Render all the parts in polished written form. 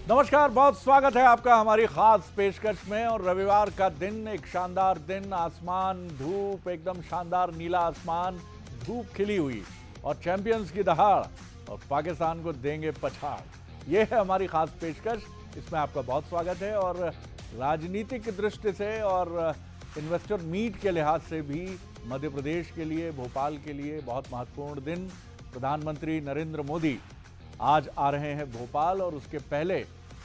नमस्कार, बहुत स्वागत है आपका हमारी खास पेशकश में। और रविवार का दिन, एक शानदार दिन, आसमान धूप, एकदम शानदार नीला आसमान, धूप खिली हुई और चैंपियंस की दहाड़ और पाकिस्तान को देंगे पछाड़। ये है हमारी खास पेशकश, इसमें आपका बहुत स्वागत है। और राजनीतिक दृष्टि से और इन्वेस्टर मीट के लिहाज से भी मध्य प्रदेश के लिए, भोपाल के लिए बहुत महत्वपूर्ण दिन। प्रधानमंत्री नरेंद्र मोदी आज आ रहे हैं भोपाल और उसके पहले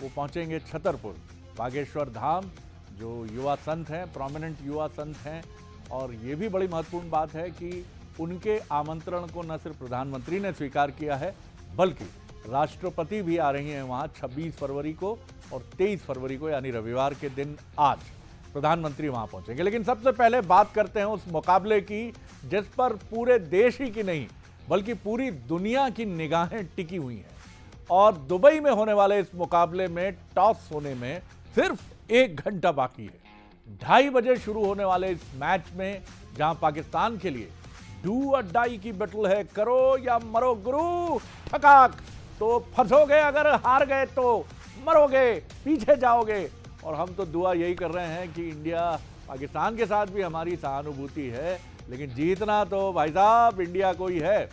वो पहुंचेंगे छतरपुर बागेश्वर धाम, जो युवा संत हैं, प्रोमिनेंट युवा संत हैं। और ये भी बड़ी महत्वपूर्ण बात है कि उनके आमंत्रण को न सिर्फ प्रधानमंत्री ने स्वीकार किया है, बल्कि राष्ट्रपति भी आ रही हैं वहाँ 26 फरवरी को और 23 फरवरी को, यानी रविवार के दिन आज प्रधानमंत्री वहाँ पहुँचेंगे। लेकिन सबसे पहले बात करते हैं उस मुकाबले की जिस पर पूरे देश ही की नहीं बल्कि पूरी दुनिया की निगाहें टिकी हुई हैं। और दुबई में होने वाले इस मुकाबले में टॉस होने में सिर्फ 1 घंटा बाकी है। 2:30 बजे शुरू होने वाले इस मैच में, जहां पाकिस्तान के लिए डू और डाई की बैटल है, करो या मरो गुरु, ठकाक, तो फंसोगे, अगर हार गए तो मरोगे, पीछे जाओगे। और हम तो दुआ यही कर रहे हैं कि इंडिया, पाकिस्तान के साथ भी हमारी सहानुभूति है, लेकिन जीतना तो भाई साहब इंडिया को ही है।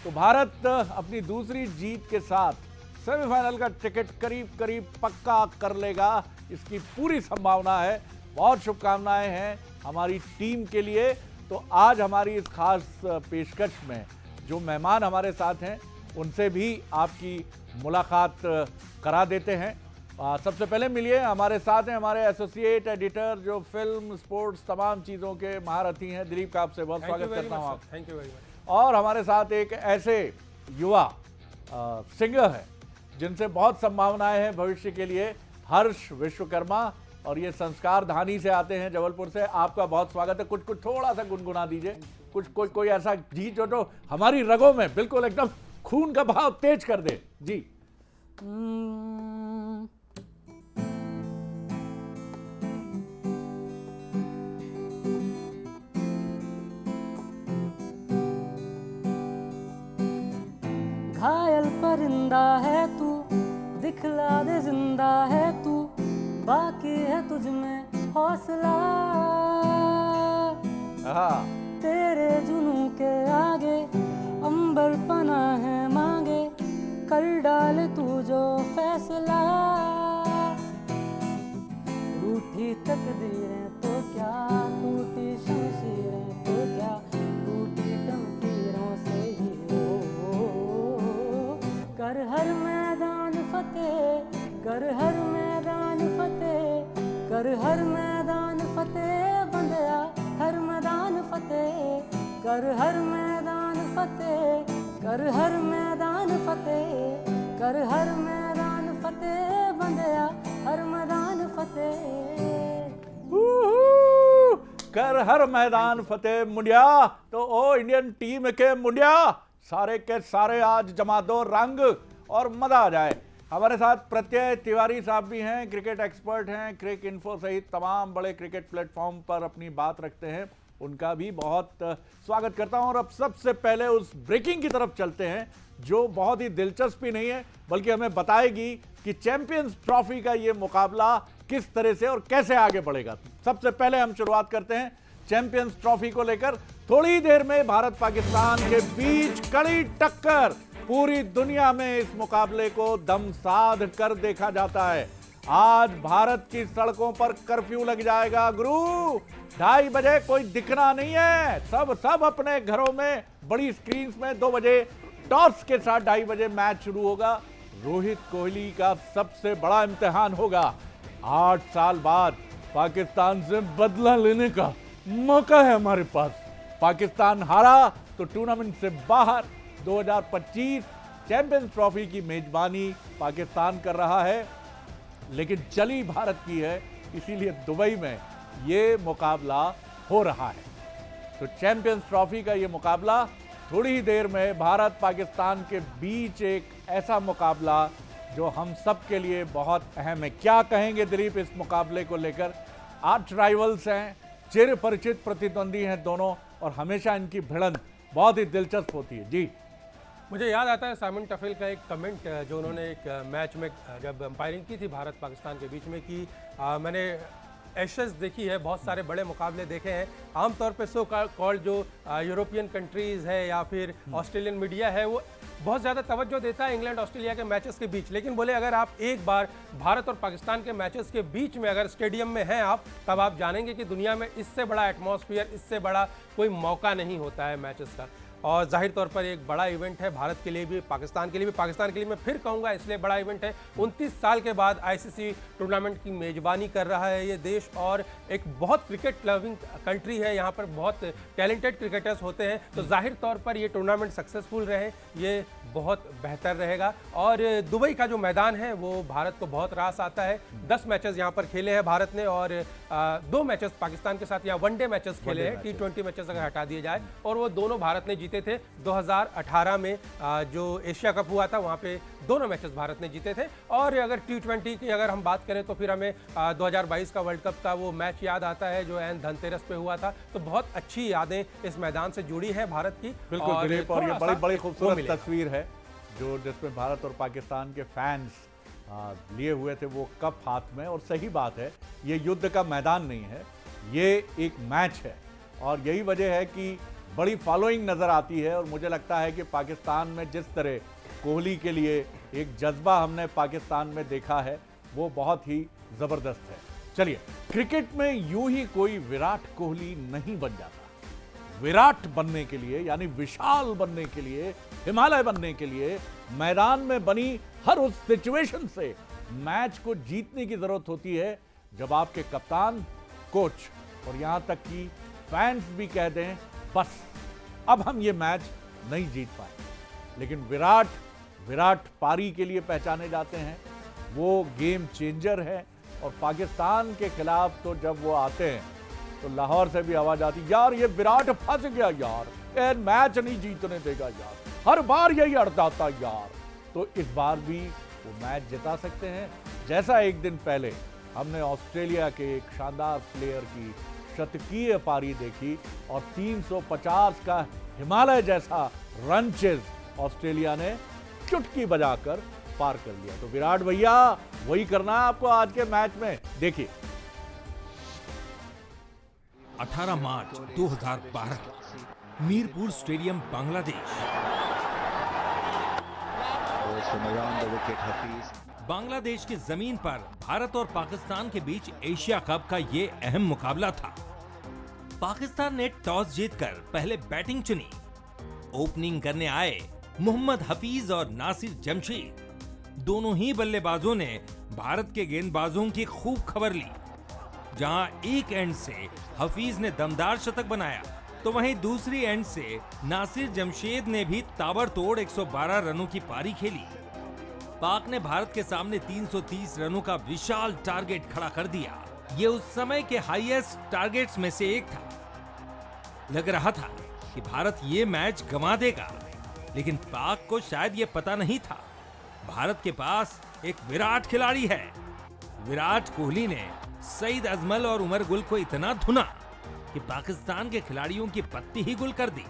तो भारत अपनी दूसरी जीत के साथ सेमीफाइनल का टिकट करीब करीब पक्का कर लेगा, इसकी पूरी संभावना है। बहुत शुभकामनाएं हैं हमारी टीम के लिए। तो आज हमारी इस खास पेशकश में जो मेहमान हमारे साथ हैं उनसे भी आपकी मुलाकात करा देते हैं। सबसे पहले मिलिए, हमारे साथ हैं हमारे एसोसिएट एडिटर जो फिल्म, स्पोर्ट्स, तमाम चीज़ों के महारथी हैं, दिलीप का आपसे बहुत स्वागत करता हूँ। आप थैंक यू वेरी मच। और हमारे साथ एक ऐसे युवा सिंगर है जिनसे बहुत संभावनाएं हैं भविष्य के लिए, हर्ष विश्वकर्मा, और ये संस्कार धानी से आते हैं, जबलपुर से। आपका बहुत स्वागत है। कुछ थोड़ा सा गुनगुना दीजिए, कोई ऐसा गीत जो हमारी रगों में बिल्कुल एकदम खून का बहाव तेज कर दे जी। घायल परिंदा है तू, दिखला दे जिंदा है तू, बाकी है तुझ में हौसला। तेरे जुनू के आगे अंबर पना है मांगे, कर डाल तू जो फैसला। रूठी तकदीरें तो क्या, टूटी शमशीरें तो क्या, टूटी तकदीरों से ही कर हर मैदान फतेह, कर हर मैदान फतेह, कर हर मैदान फतेह, बंदया हर मैदान फतेह, कर हर मैदान फतेह, कर हर मैदान फतेह, कर हर मैदान फतेह, बंदया हर मैदान फतेह। कर हर मैदान फतेह मुंडिया। तो ओ इंडियन टीम के मुंडिया, सारे के सारे आज जमा दो रंग और मजा आ जाए। हमारे साथ प्रत्यय तिवारी साहब भी हैं, क्रिकेट एक्सपर्ट हैं, क्रिक इन्फो सहित तमाम बड़े क्रिकेट प्लेटफॉर्म पर अपनी बात रखते हैं, उनका भी बहुत स्वागत करता हूं। और अब सबसे पहले उस ब्रेकिंग की तरफ चलते हैं जो बहुत ही दिलचस्प ही नहीं है बल्कि हमें बताएगी कि चैंपियंस ट्रॉफी का ये मुकाबला किस तरह से और कैसे आगे बढ़ेगा। सबसे पहले हम शुरुआत करते हैं चैंपियंस ट्रॉफी को लेकर। थोड़ी देर में भारत पाकिस्तान के बीच कड़ी टक्कर, पूरी दुनिया में इस मुकाबले को दमसाध कर देखा जाता है। आज भारत की सड़कों पर कर्फ्यू लग जाएगा गुरु। 2:30 बजे कोई दिखना नहीं है, सब अपने घरों में बड़ी स्क्रीन में। 2 बजे टॉस के साथ 2:30 बजे मैच शुरू होगा। रोहित कोहली का सबसे बड़ा इम्तिहान होगा। 8 साल बाद पाकिस्तान से बदला लेने का मौका है हमारे पास। पाकिस्तान हारा तो टूर्नामेंट से बाहर। 2025 चैंपियंस ट्रॉफी की मेजबानी पाकिस्तान कर रहा है, लेकिन चली भारत की है, इसीलिए दुबई में ये मुकाबला हो रहा है। तो चैंपियंस ट्रॉफी का ये मुकाबला थोड़ी ही देर में भारत पाकिस्तान के बीच, एक ऐसा मुकाबला जो हम सब के लिए बहुत अहम है। क्या कहेंगे दिलीप इस मुकाबले को लेकर? 8 राइवल्स हैं, चिर परिचित प्रतिद्वंदी हैं दोनों, और हमेशा इनकी भिड़ंत बहुत ही दिलचस्प होती है जी। मुझे याद आता है साइमन टफेल का एक कमेंट जो उन्होंने एक मैच में जब अंपायरिंग की थी भारत पाकिस्तान के बीच में कि मैंने एशेज देखी है, बहुत सारे बड़े मुकाबले देखे हैं। आमतौर पे सो कॉल्ड जो यूरोपियन कंट्रीज़ है या फिर ऑस्ट्रेलियन मीडिया है वो बहुत ज़्यादा तवज्जो देता है इंग्लैंड ऑस्ट्रेलिया के मैचेस के बीच, लेकिन बोले अगर आप एक बार भारत और पाकिस्तान के मैचेस के बीच में अगर स्टेडियम में हैं आप, तब आप जानेंगे कि दुनिया में इससे बड़ा एटमॉस्फेयर, इससे बड़ा कोई मौका नहीं होता है मैचेस का। और जाहिर तौर पर एक बड़ा इवेंट है भारत के लिए भी, पाकिस्तान के लिए भी। पाकिस्तान के लिए मैं फिर कहूँगा इसलिए बड़ा इवेंट है, 29 साल के बाद आईसीसी टूर्नामेंट की मेज़बानी कर रहा है ये देश, और एक बहुत क्रिकेट लविंग कंट्री है, यहाँ पर बहुत टैलेंटेड क्रिकेटर्स होते हैं, तो जाहिर तौर पर ये टूर्नामेंट सक्सेसफुल रहे ये बहुत बेहतर रहेगा। और दुबई का जो मैदान है वो भारत को बहुत रास आता है। 10 मैचेस यहाँ पर खेले हैं भारत ने, और 2 मैचेस पाकिस्तान के साथ यहाँ वनडे मैचेस खेले हैं, T20 मैचेस अगर हटा दिए जाए, और वो दोनों भारत ने जीते थे। 2018 में जो एशिया कप हुआ था वहाँ पे दोनों मैचेस भारत ने जीते थे। और अगर T20 की अगर हम बात करें तो फिर हमें 2022 का वर्ल्ड कप का वो मैच याद आता है जो एन धनतेरस पे हुआ था। तो बहुत अच्छी यादें इस मैदान से जुड़ी हैं भारत की। बिल्कुल दिलीप, और ये बड़ी बड़ी खूबसूरत तस्वीर है जो जिसमें भारत और पाकिस्तान के फैंस लिए हुए थे वो कप हाथ में। और सही बात है, ये युद्ध का मैदान नहीं है, ये एक मैच है, और यही वजह है कि बड़ी फॉलोइंग नज़र आती है। और मुझे लगता है कि पाकिस्तान में जिस तरह कोहली के लिए एक जज्बा हमने पाकिस्तान में देखा है वो बहुत ही ज़बरदस्त है। चलिए, क्रिकेट में यूं ही कोई विराट कोहली नहीं बन जाता। विराट बनने के लिए, यानी विशाल बनने के लिए, हिमालय बनने के लिए मैदान में बनी हर उस सिचुएशन से मैच को जीतने की जरूरत होती है जब आपके कप्तान, कोच और यहां तक कि फैंस भी कह दें बस अब हम ये मैच नहीं जीत पाए। लेकिन विराट पारी के लिए पहचाने जाते हैं, वो गेम चेंजर है। और पाकिस्तान के खिलाफ तो जब वो आते हैं तो लाहौर से भी आवाज आती, यार ये विराट फंस गया यार, ये मैच नहीं जीतने देगा यार, हर बार यही अड़ताता यार। तो इस बार भी वो मैच जिता सकते हैं, जैसा एक दिन पहले हमने ऑस्ट्रेलिया के एक शानदार प्लेयर की शतकीय पारी देखी और 350 का हिमालय जैसा रन चेज ऑस्ट्रेलिया ने चुटकी बजाकर पार कर लिया। तो विराट भैया वही करना है आपको आज के मैच में, देखिए। 18 मार्च 2012 मीरपुर स्टेडियम, बांग्लादेश। बांग्लादेश की जमीन पर भारत और पाकिस्तान के बीच एशिया कप का ये अहम मुकाबला था। पाकिस्तान ने टॉस जीतकर पहले बैटिंग चुनी। ओपनिंग करने आए मोहम्मद हफीज और नासिर जमशेद। दोनों ही बल्लेबाजों ने भारत के गेंदबाजों की खूब खबर ली। जहां एक एंड से हफीज ने दमदार शतक बनाया, तो वहीं दूसरी एंड से नासिर जमशेद ने भी ताबड़तोड़ 112 रनों की पारी खेली। पाक ने भारत के सामने 330 रनों का विशाल टारगेट खड़ा कर दिया। ये उस समय के हाईएस्ट टारगेट्स में से एक था। लग रहा था कि भारत ये मैच गंवा देगा, लेकिन पाक को शायद ये पता नहीं था भारत के पास एक विराट खिलाड़ी है। विराट कोहली ने सईद अजमल और उमर गुल को इतना धुना कि पाकिस्तान के खिलाड़ियों की पत्ती ही गुल कर दी।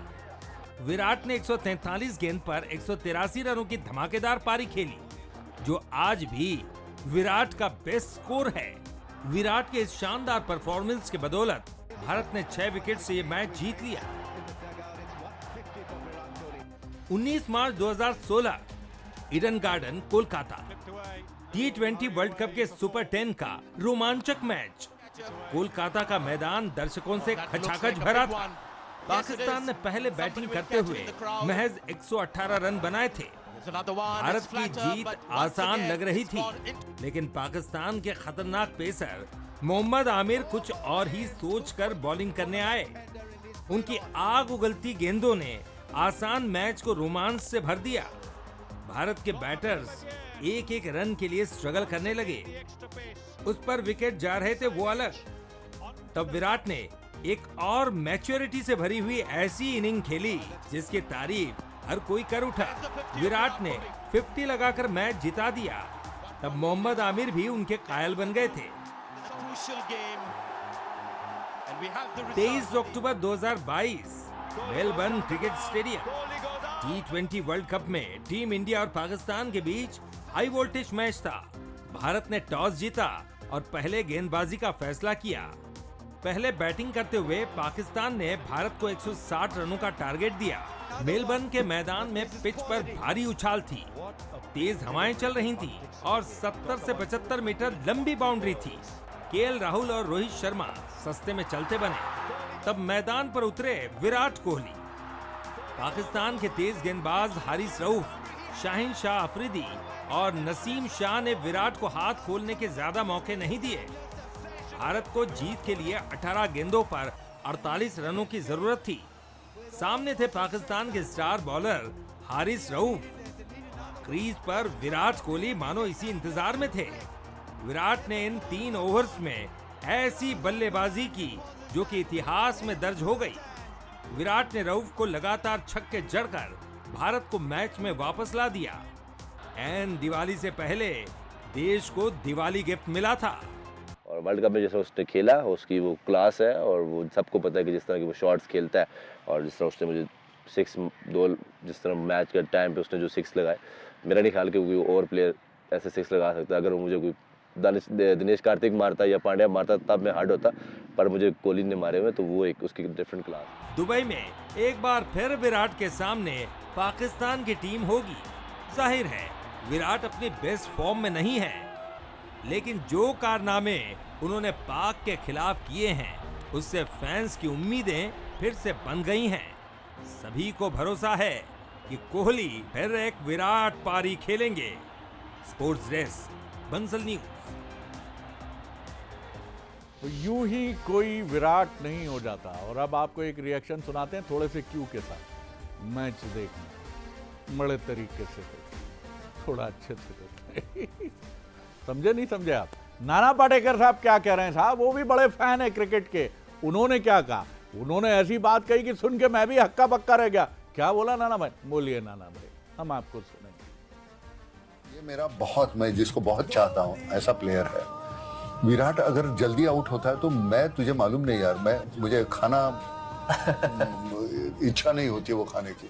विराट ने 143 गेंद पर 183 रनों की धमाकेदार पारी खेली, जो आज भी विराट का बेस्ट स्कोर है। विराट के इस शानदार परफॉर्मेंस के बदौलत भारत ने 6 विकेट से ये मैच जीत लिया। 19 मार्च 2016 Eden garden, Kolkata. T20 world cup के सुपर 10 का रोमांचक मैच। कोलकाता का मैदान दर्शकों से खचाखच भरा था। पाकिस्तान ने पहले बैटिंग करते हुए महज 118 रन बनाए थे। भारत की जीत आसान लग रही थी, लेकिन पाकिस्तान के खतरनाक पेसर मोहम्मद आमिर कुछ और ही सोचकर बॉलिंग करने आए। उनकी आग उगलती गेंदों ने आसान मैच को रोमांच से भर दिया। भारत के बैटर्स एक एक रन के लिए स्ट्रगल करने लगे। उस पर विकेट जा रहे थे वो अलग। तब विराट ने एक और मैच्योरिटी से भरी हुई ऐसी इनिंग खेली जिसकी तारीफ हर कोई कर उठा। विराट ने 50 लगाकर मैच जिता दिया। तब मोहम्मद आमिर भी उनके कायल बन गए थे। 23 अक्टूबर 2022 Melbourne cricket stadium. T20 world cup में टीम इंडिया और पाकिस्तान के बीच हाई वोल्टेज मैच था। भारत ने टॉस जीता और पहले गेंदबाजी का फैसला किया। पहले बैटिंग करते हुए पाकिस्तान ने भारत को 160 रनों का टारगेट दिया। मेलबर्न के मैदान में पिच पर भारी उछाल थी, तेज हवाएं चल रही थी और 70 से 75 मीटर लंबी बाउंड्री थी। केएल राहुल और रोहित शर्मा सस्ते में चलते बने। तब मैदान पर उतरे विराट कोहली। पाकिस्तान के तेज गेंदबाज हारिस रऊफ, शाहीन शाह अफरीदी और नसीम शाह ने विराट को हाथ खोलने के ज्यादा मौके नहीं दिए। भारत को जीत के लिए 18 गेंदों पर 48 रनों की जरूरत थी। सामने थे पाकिस्तान के star bowler Haris Rauf. Crease पर विराट कोहली मानो इसी इंतजार में थे। विराट ने इन 3 ओवर्स में ऐसी बल्लेबाजी की जो कि इतिहास में दर्ज हो गई। विराट ने रऊफ को लगातार छक्के जड़कर भारत को मैच में वापस ला दिया। एन दिवाली से पहले देश को दिवाली गिफ्ट मिला था। और वर्ल्ड कप में जैसे उसने खेला, उसकी वो क्लास है और वो सबको पता है कि जिस तरह की वो शॉट्स खेलता है और जिस तरह उसने मुझे 6 जिस तरह मैच के टाइम पे उसने जो 6 लगाए, मेरा नहीं ख्याल कि कोई और प्लेयर ऐसे 6 लगा सकता है। अगर वो मुझे कोई दिनेश कार्तिक मारता या पांड्या मारता तब मैं हार्ड होता, पर मुझे कोहली ने मारे हुए तो वो एक उसकी डिफरेंट क्लास। दुबई में एक बार फिर विराट के सामने पाकिस्तान की टीम होगी। जाहिर है विराट अपनी बेस्ट फॉर्म में नहीं है, लेकिन जो कारनामे उन्होंने पाक के खिलाफ किए हैं उससे फैंस की उम्मीदें फिर से बन गई हैं। सभी को भरोसा है कि कोहली फिर एक विराट पारी खेलेंगे। Sports desk, Bansal news. तो यूं ही कोई विराट नहीं हो जाता। और अब आपको एक रिएक्शन सुनाते हैं थोड़े से क्यू के साथ। मैच देखना बड़े तरीके से देखना, थोड़ा अच्छे से देखना। समझे नहीं समझे आप? नाना पाटेकर साहब क्या कह रहे हैं साहब? वो भी बड़े फैन है क्रिकेट के। उन्होंने क्या कहा? उन्होंने ऐसी बात कही कि सुन के मैं भी हक्का बक्का रह गया। क्या बोला नाना भाई? बोलिए नाना भाई, हम आपको सुनेंगे। ये मेरा बहुत, मैं जिसको बहुत चाहता हूँ ऐसा प्लेयर है विराट। अगर जल्दी आउट होता है तो मैं, तुझे मालूम नहीं यार, मुझे खाना इच्छा नहीं होती वो खाने की।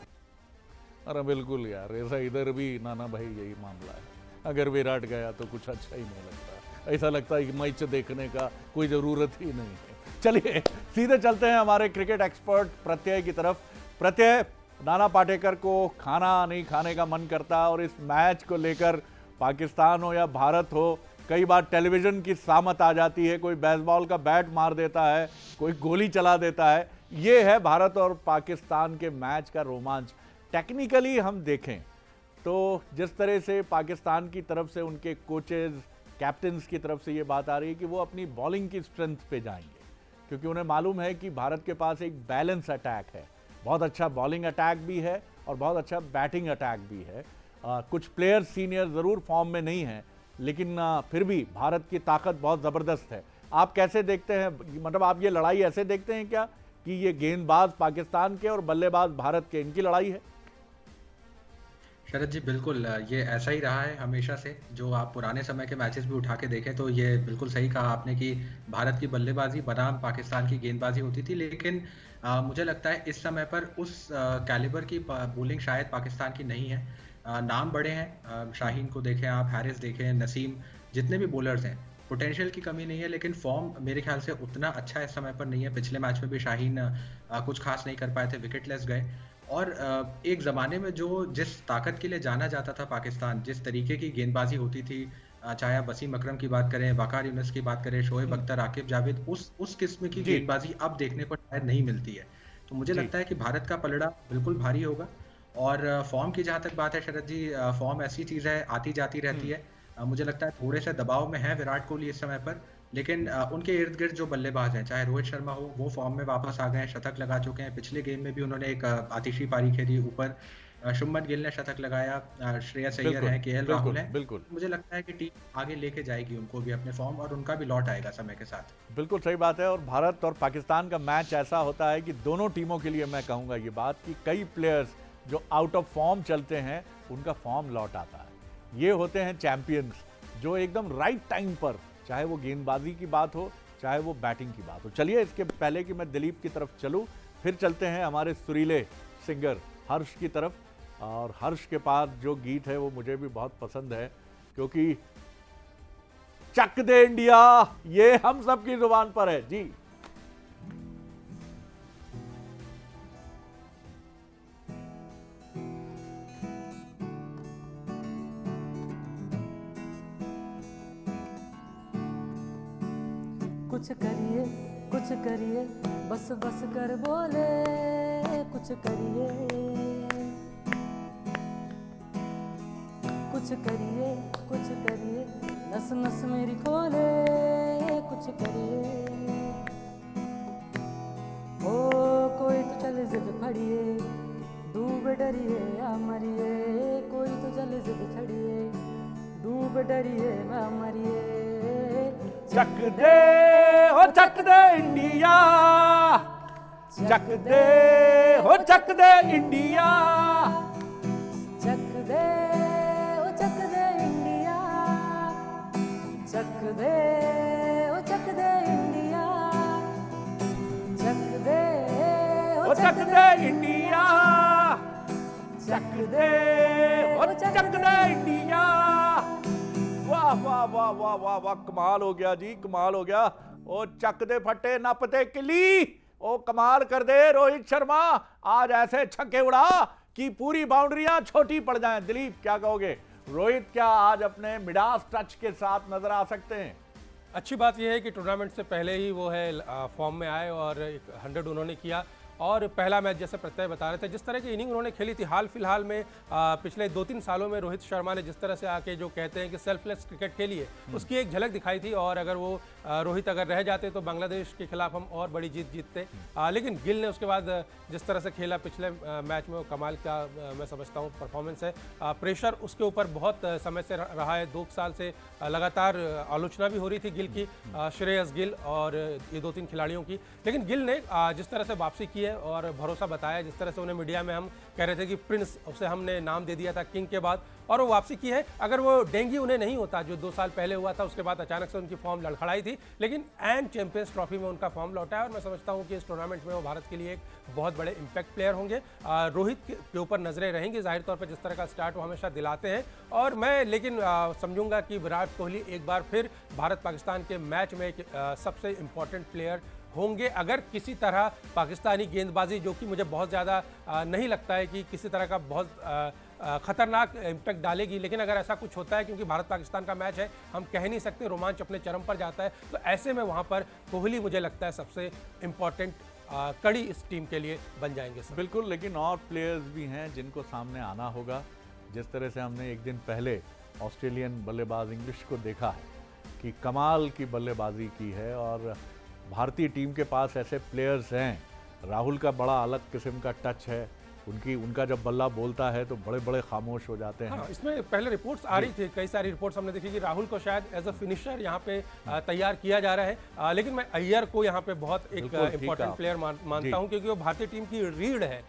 अरे बिल्कुल यार, ऐसा इधर भी नाना भाई यही मामला है। अगर विराट गया तो कुछ अच्छा ही नहीं लगता। ऐसा लगता है कि मैच देखने का कोई ज़रूरत ही नहीं है। चलिए सीधे चलते हैं हमारे क्रिकेट एक्सपर्ट प्रत्यय की तरफ। प्रत्यय, नाना पाटेकर को खाना नहीं खाने का मन करता और इस मैच को लेकर पाकिस्तान हो या भारत हो, कई बार टेलीविज़न की सामत आ जाती है। कोई बेसबॉल का बैट मार देता है, कोई गोली चला देता है। ये है भारत और पाकिस्तान के मैच का रोमांच। टेक्निकली हम देखें तो जिस तरह से पाकिस्तान की तरफ से उनके कोचेज, कैप्टन्स की तरफ से ये बात आ रही है कि वो अपनी बॉलिंग की स्ट्रेंथ पे जाएंगे, क्योंकि उन्हें मालूम है कि भारत के पास एक बैलेंस अटैक है। बहुत अच्छा बॉलिंग अटैक भी है और बहुत अच्छा बैटिंग अटैक भी है। कुछ प्लेयर सीनियर ज़रूर फॉर्म में नहीं हैं, लेकिन फिर भी भारत की ताकत बहुत ज़बरदस्त है। आप कैसे देखते हैं? मतलब आप ये लड़ाई ऐसे देखते हैं क्या कि ये गेंदबाज पाकिस्तान के और बल्लेबाज भारत के, इनकी लड़ाई है? शरद जी बिल्कुल, ये ऐसा ही रहा है हमेशा से। जो आप पुराने समय के मैचेस भी उठा के देखें तो ये बिल्कुल सही कहा आपने कि भारत की बल्लेबाजी बनाम पाकिस्तान की गेंदबाजी होती थी। लेकिन मुझे लगता है इस समय पर उस कैलिबर की बॉलिंग शायद पाकिस्तान की नहीं है। नाम बड़े हैं, शाहीन को देखें आप, हैरिस देखें, नसीम, जितने भी बॉलर्स हैं, पोटेंशियल की कमी नहीं है, लेकिन फॉर्म मेरे ख्याल से उतना अच्छा इस समय पर नहीं है। पिछले मैच में भी शाहीन कुछ खास नहीं कर पाए थे, विकेटलेस गए। और एक ज़माने में जिस ताकत के लिए जाना जाता था पाकिस्तान, जिस तरीके की गेंदबाजी होती थी, चाहे आप वसीम अकरम की बात करें, वकार यूनिस की बात करें, शोएब अख्तर, आकिब जावेद, उस किस्म की गेंदबाजी अब देखने को शायद नहीं मिलती है। तो मुझे लगता है कि भारत का पलड़ा बिल्कुल भारी होगा। और फॉर्म की जहाँ तक बात है शरद जी, फॉर्म ऐसी चीज़ है, आती जाती रहती है। मुझे लगता है थोड़े से दबाव में है विराट कोहली इस समय पर, लेकिन उनके इर्द गिर्द जो बल्लेबाज हैं, चाहे रोहित शर्मा हो, वो फॉर्म में वापस आ गए हैं, शतक लगा चुके हैं। पिछले गेम में भी उन्होंने एक आतिशी पारी खेली, ऊपर शुभमन गिल ने शतक लगाया, श्रेयस अय्यर है, केएल राहुल है। बिल्कुल मुझे लगता है कि टीम आगे लेके जाएगी उनको भी अपने फॉर्म, और उनका भी लौट आएगा समय के साथ। बिल्कुल सही बात है। और भारत और पाकिस्तान का मैच ऐसा होता है कि दोनों टीमों के लिए मैं कहूँगा ये बात कि कई प्लेयर्स जो आउट ऑफ फॉर्म चलते हैं उनका फॉर्म लौट आता है। ये होते हैं चैंपियंस जो एकदम राइट टाइम पर, चाहे वो गेंदबाजी की बात हो चाहे वो बैटिंग की बात हो। चलिए इसके पहले कि मैं दिलीप की तरफ चलूं, फिर चलते हैं हमारे सुरीले सिंगर हर्ष की तरफ। और हर्ष के पास जो गीत है वो मुझे भी बहुत पसंद है, क्योंकि चक दे इंडिया ये हम सब की जुबान पर है जी। कुछ करिए बस बस कर बोले, कुछ करिए नस नस मेरी खोले, कुछ करिए ओ कोई तो चल जिद फड़िए, डूब डरिए या मरिए, कोई तो चल जिद छड़िए, डूब डरिए या मरिए। चक दे हो चक दे इंडिया, चक दे हो चक दे इंडिया, चक दे ओ चक दे इंडिया, चक दे ओ चक दे इंडिया, चक दे हो चक दे इंडिया, चक दे हो चक दे इंडिया। वाह वाह वाह वाह वाह वाह, कमाल हो गया जी, कमाल हो गया। ओ चक दे फटे नपते किली, ओ कमाल कर दे रोहित शर्मा, आज ऐसे छक्के उड़ा कि पूरी बाउंड्रियां छोटी पड़ जाएं। दिलीप क्या कहोगे, रोहित क्या आज अपने मिडास टच के साथ नजर आ सकते हैं? अच्छी बात यह है कि टूर्नामेंट से पहले ही वो है फॉर्म में आए और 100 उन्होंने किया। और पहला मैच जैसे प्रत्यय बता रहे थे, जिस तरह की इनिंग उन्होंने खेली थी हाल फिलहाल में, पिछले 2-3 सालों में रोहित शर्मा ने जिस तरह से आके जो कहते हैं कि सेल्फलेस क्रिकेट खेली है, उसकी एक झलक दिखाई थी। और अगर वो रोहित अगर रह जाते तो बांग्लादेश के खिलाफ हम और बड़ी जीत जीतते। लेकिन गिल ने उसके बाद जिस तरह से खेला पिछले मैच में, वो कमाल का मैं समझता हूँ परफॉर्मेंस है। प्रेशर उसके ऊपर बहुत समय से रहा है, 2 साल से लगातार आलोचना भी हो रही थी गिल की, श्रेयस गिल और ये 2-3 खिलाड़ियों की। लेकिन गिल ने जिस तरह से वापसी की है और भरोसा बताया, जिस तरह से उन्हें मीडिया में हम कह रहे थे कि प्रिंस, उसे हमने नाम दे दिया था किंग के बाद, और वो वापसी की है। अगर वो डेंगी उन्हें नहीं होता जो 2 साल पहले हुआ था, उसके बाद अचानक से उनकी फॉर्म लड़खड़ाई थी, लेकिन एंड चैंपियंस ट्रॉफी में उनका फॉर्म लौटा है। और मैं समझता हूं कि इस टूर्नामेंट में वो भारत के लिए एक बहुत बड़े इंपैक्ट प्लेयर होंगे। रोहित के ऊपर नजरें रहेंगी जाहिर तौर पर, जिस तरह का स्टार्ट वो हमेशा दिलाते हैं। और मैं लेकिन समझूंगा कि विराट कोहली एक बार फिर भारत पाकिस्तान के मैच में एक सबसे इंपॉर्टेंट प्लेयर होंगे। अगर किसी तरह पाकिस्तानी गेंदबाजी, जो कि मुझे बहुत ज़्यादा नहीं लगता है कि किसी तरह का बहुत खतरनाक इम्पैक्ट डालेगी, लेकिन अगर ऐसा कुछ होता है, क्योंकि भारत पाकिस्तान का मैच है, हम कह नहीं सकते, रोमांच अपने चरम पर जाता है, तो ऐसे में वहाँ पर कोहली मुझे लगता है सबसे इम्पॉर्टेंट कड़ी इस टीम के लिए बन जाएंगे सर। बिल्कुल, लेकिन और प्लेयर्स भी हैं जिनको सामने आना होगा। जिस तरह से हमने एक दिन पहले ऑस्ट्रेलियन बल्लेबाज इंग्लिश को देखा है कि कमाल की बल्लेबाजी की है, और भारतीय टीम के पास ऐसे प्लेयर्स हैं। राहुल का बड़ा अलग किस्म का टच है, उनका जब बल्ला बोलता है तो बड़े बड़े खामोश हो जाते हैं। हाँ, इसमें पहले रिपोर्ट्स आ रही थी, कई सारी रिपोर्ट्स हमने देखी कि राहुल को शायद एज अ फिनिशर यहाँ पे तैयार किया जा रहा है, लेकिन मैं अय्यर को यहाँ पे बहुत एक इंपॉर्टेंट प्लेयर मानता हूँ, क्योंकि वो भारतीय टीम की रीढ़ है।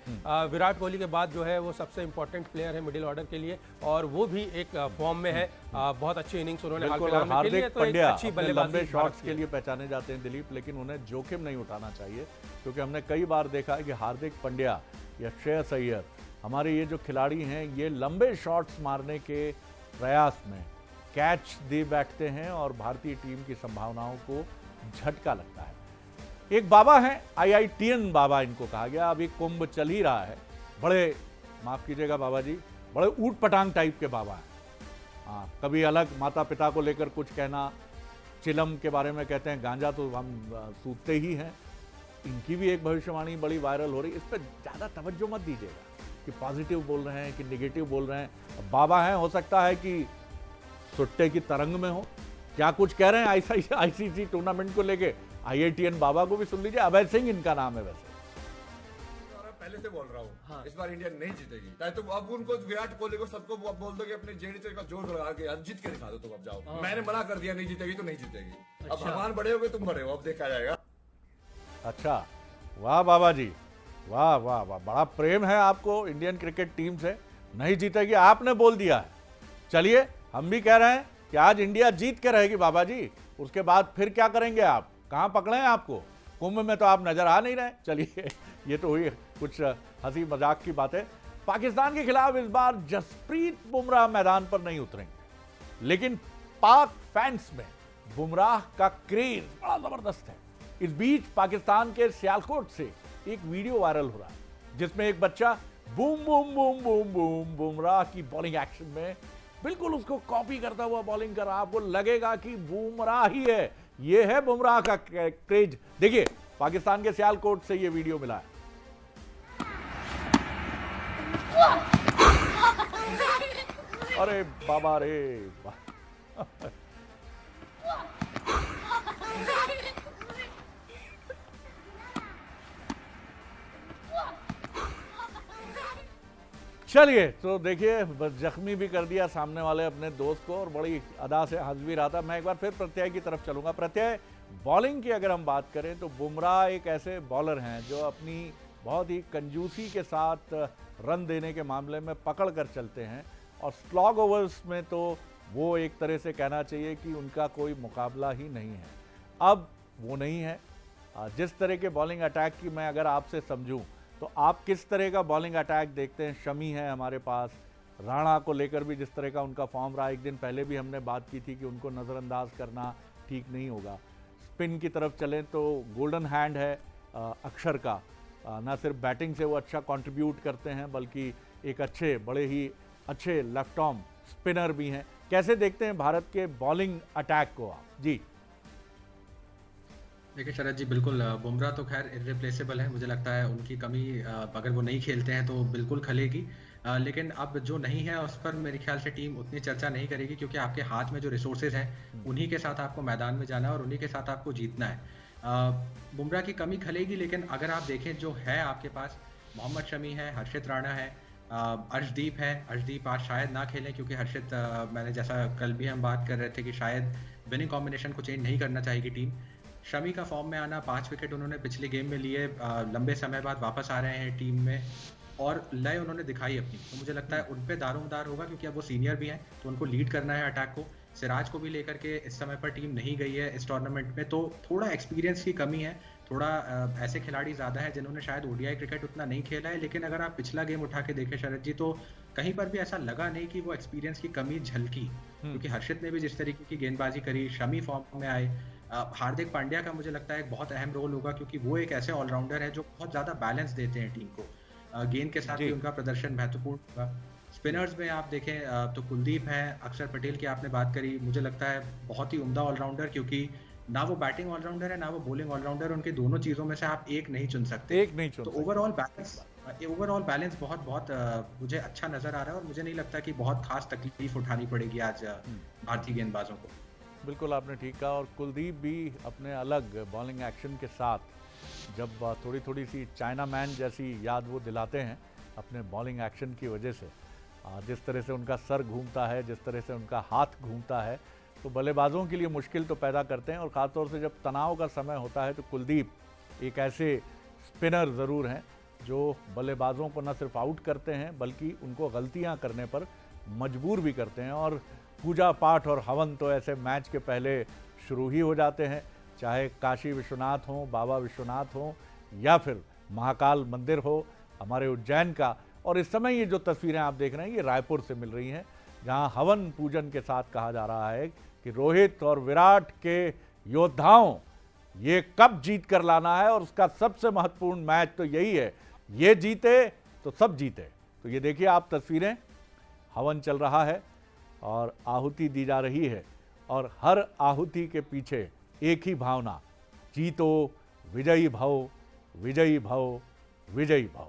विराट कोहली के बाद जो है वो सबसे इंपॉर्टेंट प्लेयर है मिडिल ऑर्डर के लिए, और वो भी एक फॉर्म में है। बहुत अच्छी इनिंग्स उन्होंने हार्दिक पांड्या लंबे शॉट्स के लिए पहचाने जाते हैं दिलीप, लेकिन उन्हें जोखिम नहीं उठाना चाहिए, क्योंकि हमने कई बार देखा है कि हार्दिक पांड्या या श्रेयस अय्यर, हमारे ये जो खिलाड़ी हैं, ये लंबे शॉट्स मारने के प्रयास में कैच दे बैठते हैं और भारतीय टीम की संभावनाओं को झटका लगता है। एक बाबा हैं, IITN बाबा इनको कहा गया। अभी कुंभ चल ही रहा है, बड़े, माफ कीजिएगा बाबा जी, बड़े ऊट पटांग टाइप के बाबा हैं। हाँ, कभी अलग माता पिता को लेकर कुछ कहना, चिलम के बारे में कहते हैं, गांजा तो हम सूतते ही हैं। इनकी भी एक भविष्यवाणी बड़ी वायरल हो रही है, इस पर ज़्यादा तवज्जो मत दीजिएगा कि पॉजिटिव बोल रहे हैं कि नेगेटिव बोल रहे हैं। अब बाबा हैं, हो सकता है कि सुट्टे की तरंग में हो, क्या कुछ कह रहे हैं ICC टूर्नामेंट को लेके। IITN बाबा को भी सुन लीजिए, अभय सिंह इनका नाम है। वैसे पहले से बोल रहा हूँ, इस बार इंडिया नहीं जीतेगी। चाहे तुम अब उनको, विराट कोहली को, सबको बोल दो कि अपने जेडीसी का जोर लगा के जीत के दिखा दो, तुम अब जाओ। मैंने मना कर दिया, नहीं जीतेगी तो नहीं जीतेगी। अब भगवान बड़े हो गए, तुम बड़े हो, अब देखा जाएगा। अच्छा, वाह बाबा जी, वाह वाह वाह, बड़ा प्रेम है आपको इंडियन क्रिकेट टीम से। नहीं जीतेगी आपने बोल दिया है, चलिए हम भी कह रहे हैं कि आज इंडिया जीत के रहेगी बाबा जी। उसके बाद फिर क्या करेंगे आप, कहाँ पकड़े हैं आपको? कुंभ में तो आप नजर आ नहीं रहे। चलिए, ये तो हुई कुछ हंसी मजाक की बातें। पाकिस्तान के खिलाफ इस बार जसप्रीत बुमराह मैदान पर नहीं उतरेंगे, लेकिन पाक फैंस में बुमराह का क्रेज बड़ा जबरदस्त है। इस बीच पाकिस्तान के सियालकोट से एक वीडियो वायरल हो रहा है जिसमें एक बच्चा boom boom boom boom boom Bumrah की बॉलिंग एक्शन में बिल्कुल उसको कॉपी करता हुआ बॉलिंग कर रहा है। आपको लगेगा कि बुमराह ही है, ये है बुमराह का क्रेज। देखिए, पाकिस्तान के सियालकोट से ये वीडियो मिला है। अरे बाबा रे चलिए, तो देखिए, बस जख्मी भी कर दिया सामने वाले अपने दोस्त को और बड़ी अदा से हंस भी रहा था। मैं एक बार फिर प्रत्यय की तरफ चलूंगा। प्रत्यय, बॉलिंग की अगर हम बात करें तो बुमराह एक ऐसे बॉलर हैं जो अपनी बहुत ही कंजूसी के साथ रन देने के मामले में पकड़ कर चलते हैं, और स्लॉग ओवर्स में तो वो एक तरह से कहना चाहिए कि उनका कोई मुकाबला ही नहीं है। अब वो नहीं है। जिस तरह के बॉलिंग अटैक की मैं अगर आपसे समझूं तो आप किस तरह का बॉलिंग अटैक देखते हैं? शमी है हमारे पास, राणा को लेकर भी जिस तरह का उनका फॉर्म रहा, एक दिन पहले भी हमने बात की थी कि उनको नज़रअंदाज करना ठीक नहीं होगा। स्पिन की तरफ चलें तो गोल्डन हैंड है अक्षर का, ना सिर्फ बैटिंग से वो अच्छा कंट्रीब्यूट करते हैं बल्कि एक अच्छे, बड़े ही अच्छे लेफ्ट आर्म स्पिनर भी हैं। कैसे देखते हैं भारत के बॉलिंग अटैक को आप? जी देखिए शरद जी, बिल्कुल बुमराह तो खैर इररिप्लेसेबल है। मुझे लगता है उनकी कमी अगर वो नहीं खेलते हैं तो बिल्कुल खलेगी, लेकिन अब जो नहीं है उस पर मेरे ख्याल से टीम उतनी चर्चा नहीं करेगी, क्योंकि आपके हाथ में जो रिसोर्सेज हैं उन्हीं के साथ आपको मैदान में जाना है और उन्हीं के साथ आपको जीतना है। बुमराह की कमी खलेगी, लेकिन अगर आप देखें जो है आपके पास, मोहम्मद शमी है, हर्षित राणा है, अर्शदीप है। अर्शदीप आज शायद ना खेलें क्योंकि हर्षित, मैंने जैसा कल भी हम बात कर रहे थे कि शायद विनिंग कॉम्बिनेशन को चेंज नहीं करना चाहेगी टीम। शमी का फॉर्म में आना, 5 विकेट उन्होंने पिछले गेम में लिए, लंबे समय बाद वापस आ रहे हैं टीम में और लय उन्होंने दिखाई अपनी, तो मुझे लगता है उन पे दारोमदार होगा, क्योंकि अब वो सीनियर भी हैं तो उनको लीड करना है अटैक को। सिराज को भी लेकर के इस समय पर टीम नहीं गई है इस टूर्नामेंट में, तो थोड़ा एक्सपीरियंस की कमी है। थोड़ा ऐसे खिलाड़ी ज़्यादा हैं जिन्होंने शायद ओडीआई क्रिकेट उतना नहीं खेला है, लेकिन अगर आप पिछला गेम उठा के देखें शरद जी, तो कहीं पर भी ऐसा लगा नहीं कि वो एक्सपीरियंस की कमी झलकी, क्योंकि हर्षित ने भी जिस तरीके की गेंदबाजी करी, शमी फॉर्म में आए। हार्दिक पांड्या का मुझे लगता है एक बहुत अहम रोल होगा, क्योंकि वो एक ऐसे ऑलराउंडर है जो बहुत ज़्यादा बैलेंस देते हैं टीम को। गेंद के साथ भी उनका प्रदर्शन महत्वपूर्ण होगा। स्पिनर्स में आप देखें तो कुलदीप है, अक्षर पटेल की आपने बात करी, मुझे लगता है बहुत ही उम्दा ऑलराउंडर, क्योंकि ना वो बैटिंग ऑलराउंडर है ना वो बॉलिंग ऑलराउंडर, उनके दोनों चीज़ों में से आप एक नहीं चुन सकते। तो ओवरऑल बैलेंस बहुत मुझे अच्छा नजर आ रहा है, और मुझे नहीं लगता कि बहुत खास तकलीफ उठानी पड़ेगी आज भारतीय गेंदबाजों को। बिल्कुल आपने ठीक कहा। और कुलदीप भी अपने अलग बॉलिंग एक्शन के साथ जब थोड़ी सी चाइना मैन जैसी याद वो दिलाते हैं अपने बॉलिंग एक्शन की वजह से, जिस तरह से उनका सर घूमता है, जिस तरह से उनका हाथ घूमता है, तो बल्लेबाजों के लिए मुश्किल तो पैदा करते हैं। और ख़ासतौर से जब तनाव का समय होता है तो कुलदीप एक ऐसे स्पिनर ज़रूर हैं जो बल्लेबाजों को न सिर्फ आउट करते हैं बल्कि उनको गलतियां करने पर मजबूर भी करते हैं। और पूजा पाठ और हवन तो ऐसे मैच के पहले शुरू ही हो जाते हैं, चाहे काशी विश्वनाथ हो, बाबा विश्वनाथ हो, या फिर महाकाल मंदिर हो हमारे उज्जैन का। और इस समय ये जो तस्वीरें आप देख रहे हैं ये रायपुर से मिल रही हैं, जहां हवन पूजन के साथ कहा जा रहा है कि रोहित और विराट के योद्धाओं ये कब जीत कर लाना है, और उसका सबसे महत्वपूर्ण मैच तो यही है, ये जीते तो सब जीते। तो ये देखिए आप तस्वीरें, हवन चल रहा है और आहुति दी जा रही है, और हर आहुति के पीछे एक ही भावना, जीतो विजयी भव, विजयी भव, विजयी भव।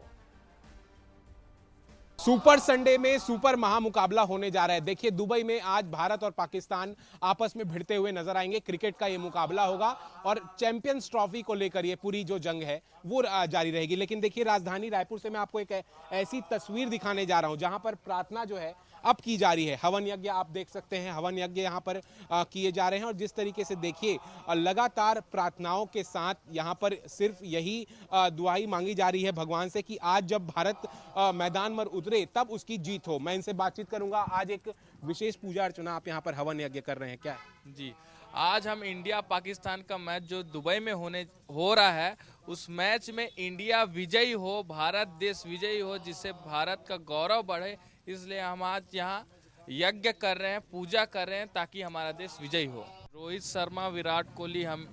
सुपर संडे में सुपर महामुकाबला होने जा रहा है। देखिए दुबई में आज भारत और पाकिस्तान आपस में भिड़ते हुए नजर आएंगे। क्रिकेट का ये मुकाबला होगा और चैंपियंस ट्रॉफी को लेकर ये पूरी जो जंग है वो जारी रहेगी। लेकिन देखिए राजधानी रायपुर से मैं आपको एक ऐसी तस्वीर दिखाने जा रहा हूं जहां पर प्रार्थना जो है अब की जा रही है। हवन यज्ञ आप देख सकते हैं, हवन यज्ञ यहाँ पर किए जा रहे हैं, और जिस तरीके से देखिए लगातार प्रार्थनाओं के साथ यहाँ पर सिर्फ यही दुआई मांगी जा रही है भगवान से कि आज जब भारत मैदान में उतरे तब उसकी जीत हो। मैं इनसे बातचीत करूंगा। आज एक विशेष पूजा अर्चना आप यहाँ पर हवन यज्ञ कर रहे हैं क्या? जी, आज हम इंडिया पाकिस्तान का मैच जो दुबई में हो रहा है, उस मैच में इंडिया विजयी हो, भारत देश विजयी हो, जिससे भारत का गौरव बढ़े, इसलिए हम आज यहाँ यज्ञ कर रहे हैं, पूजा कर रहे हैं ताकि हमारा देश विजयी हो। रोहित शर्मा, विराट कोहली, हम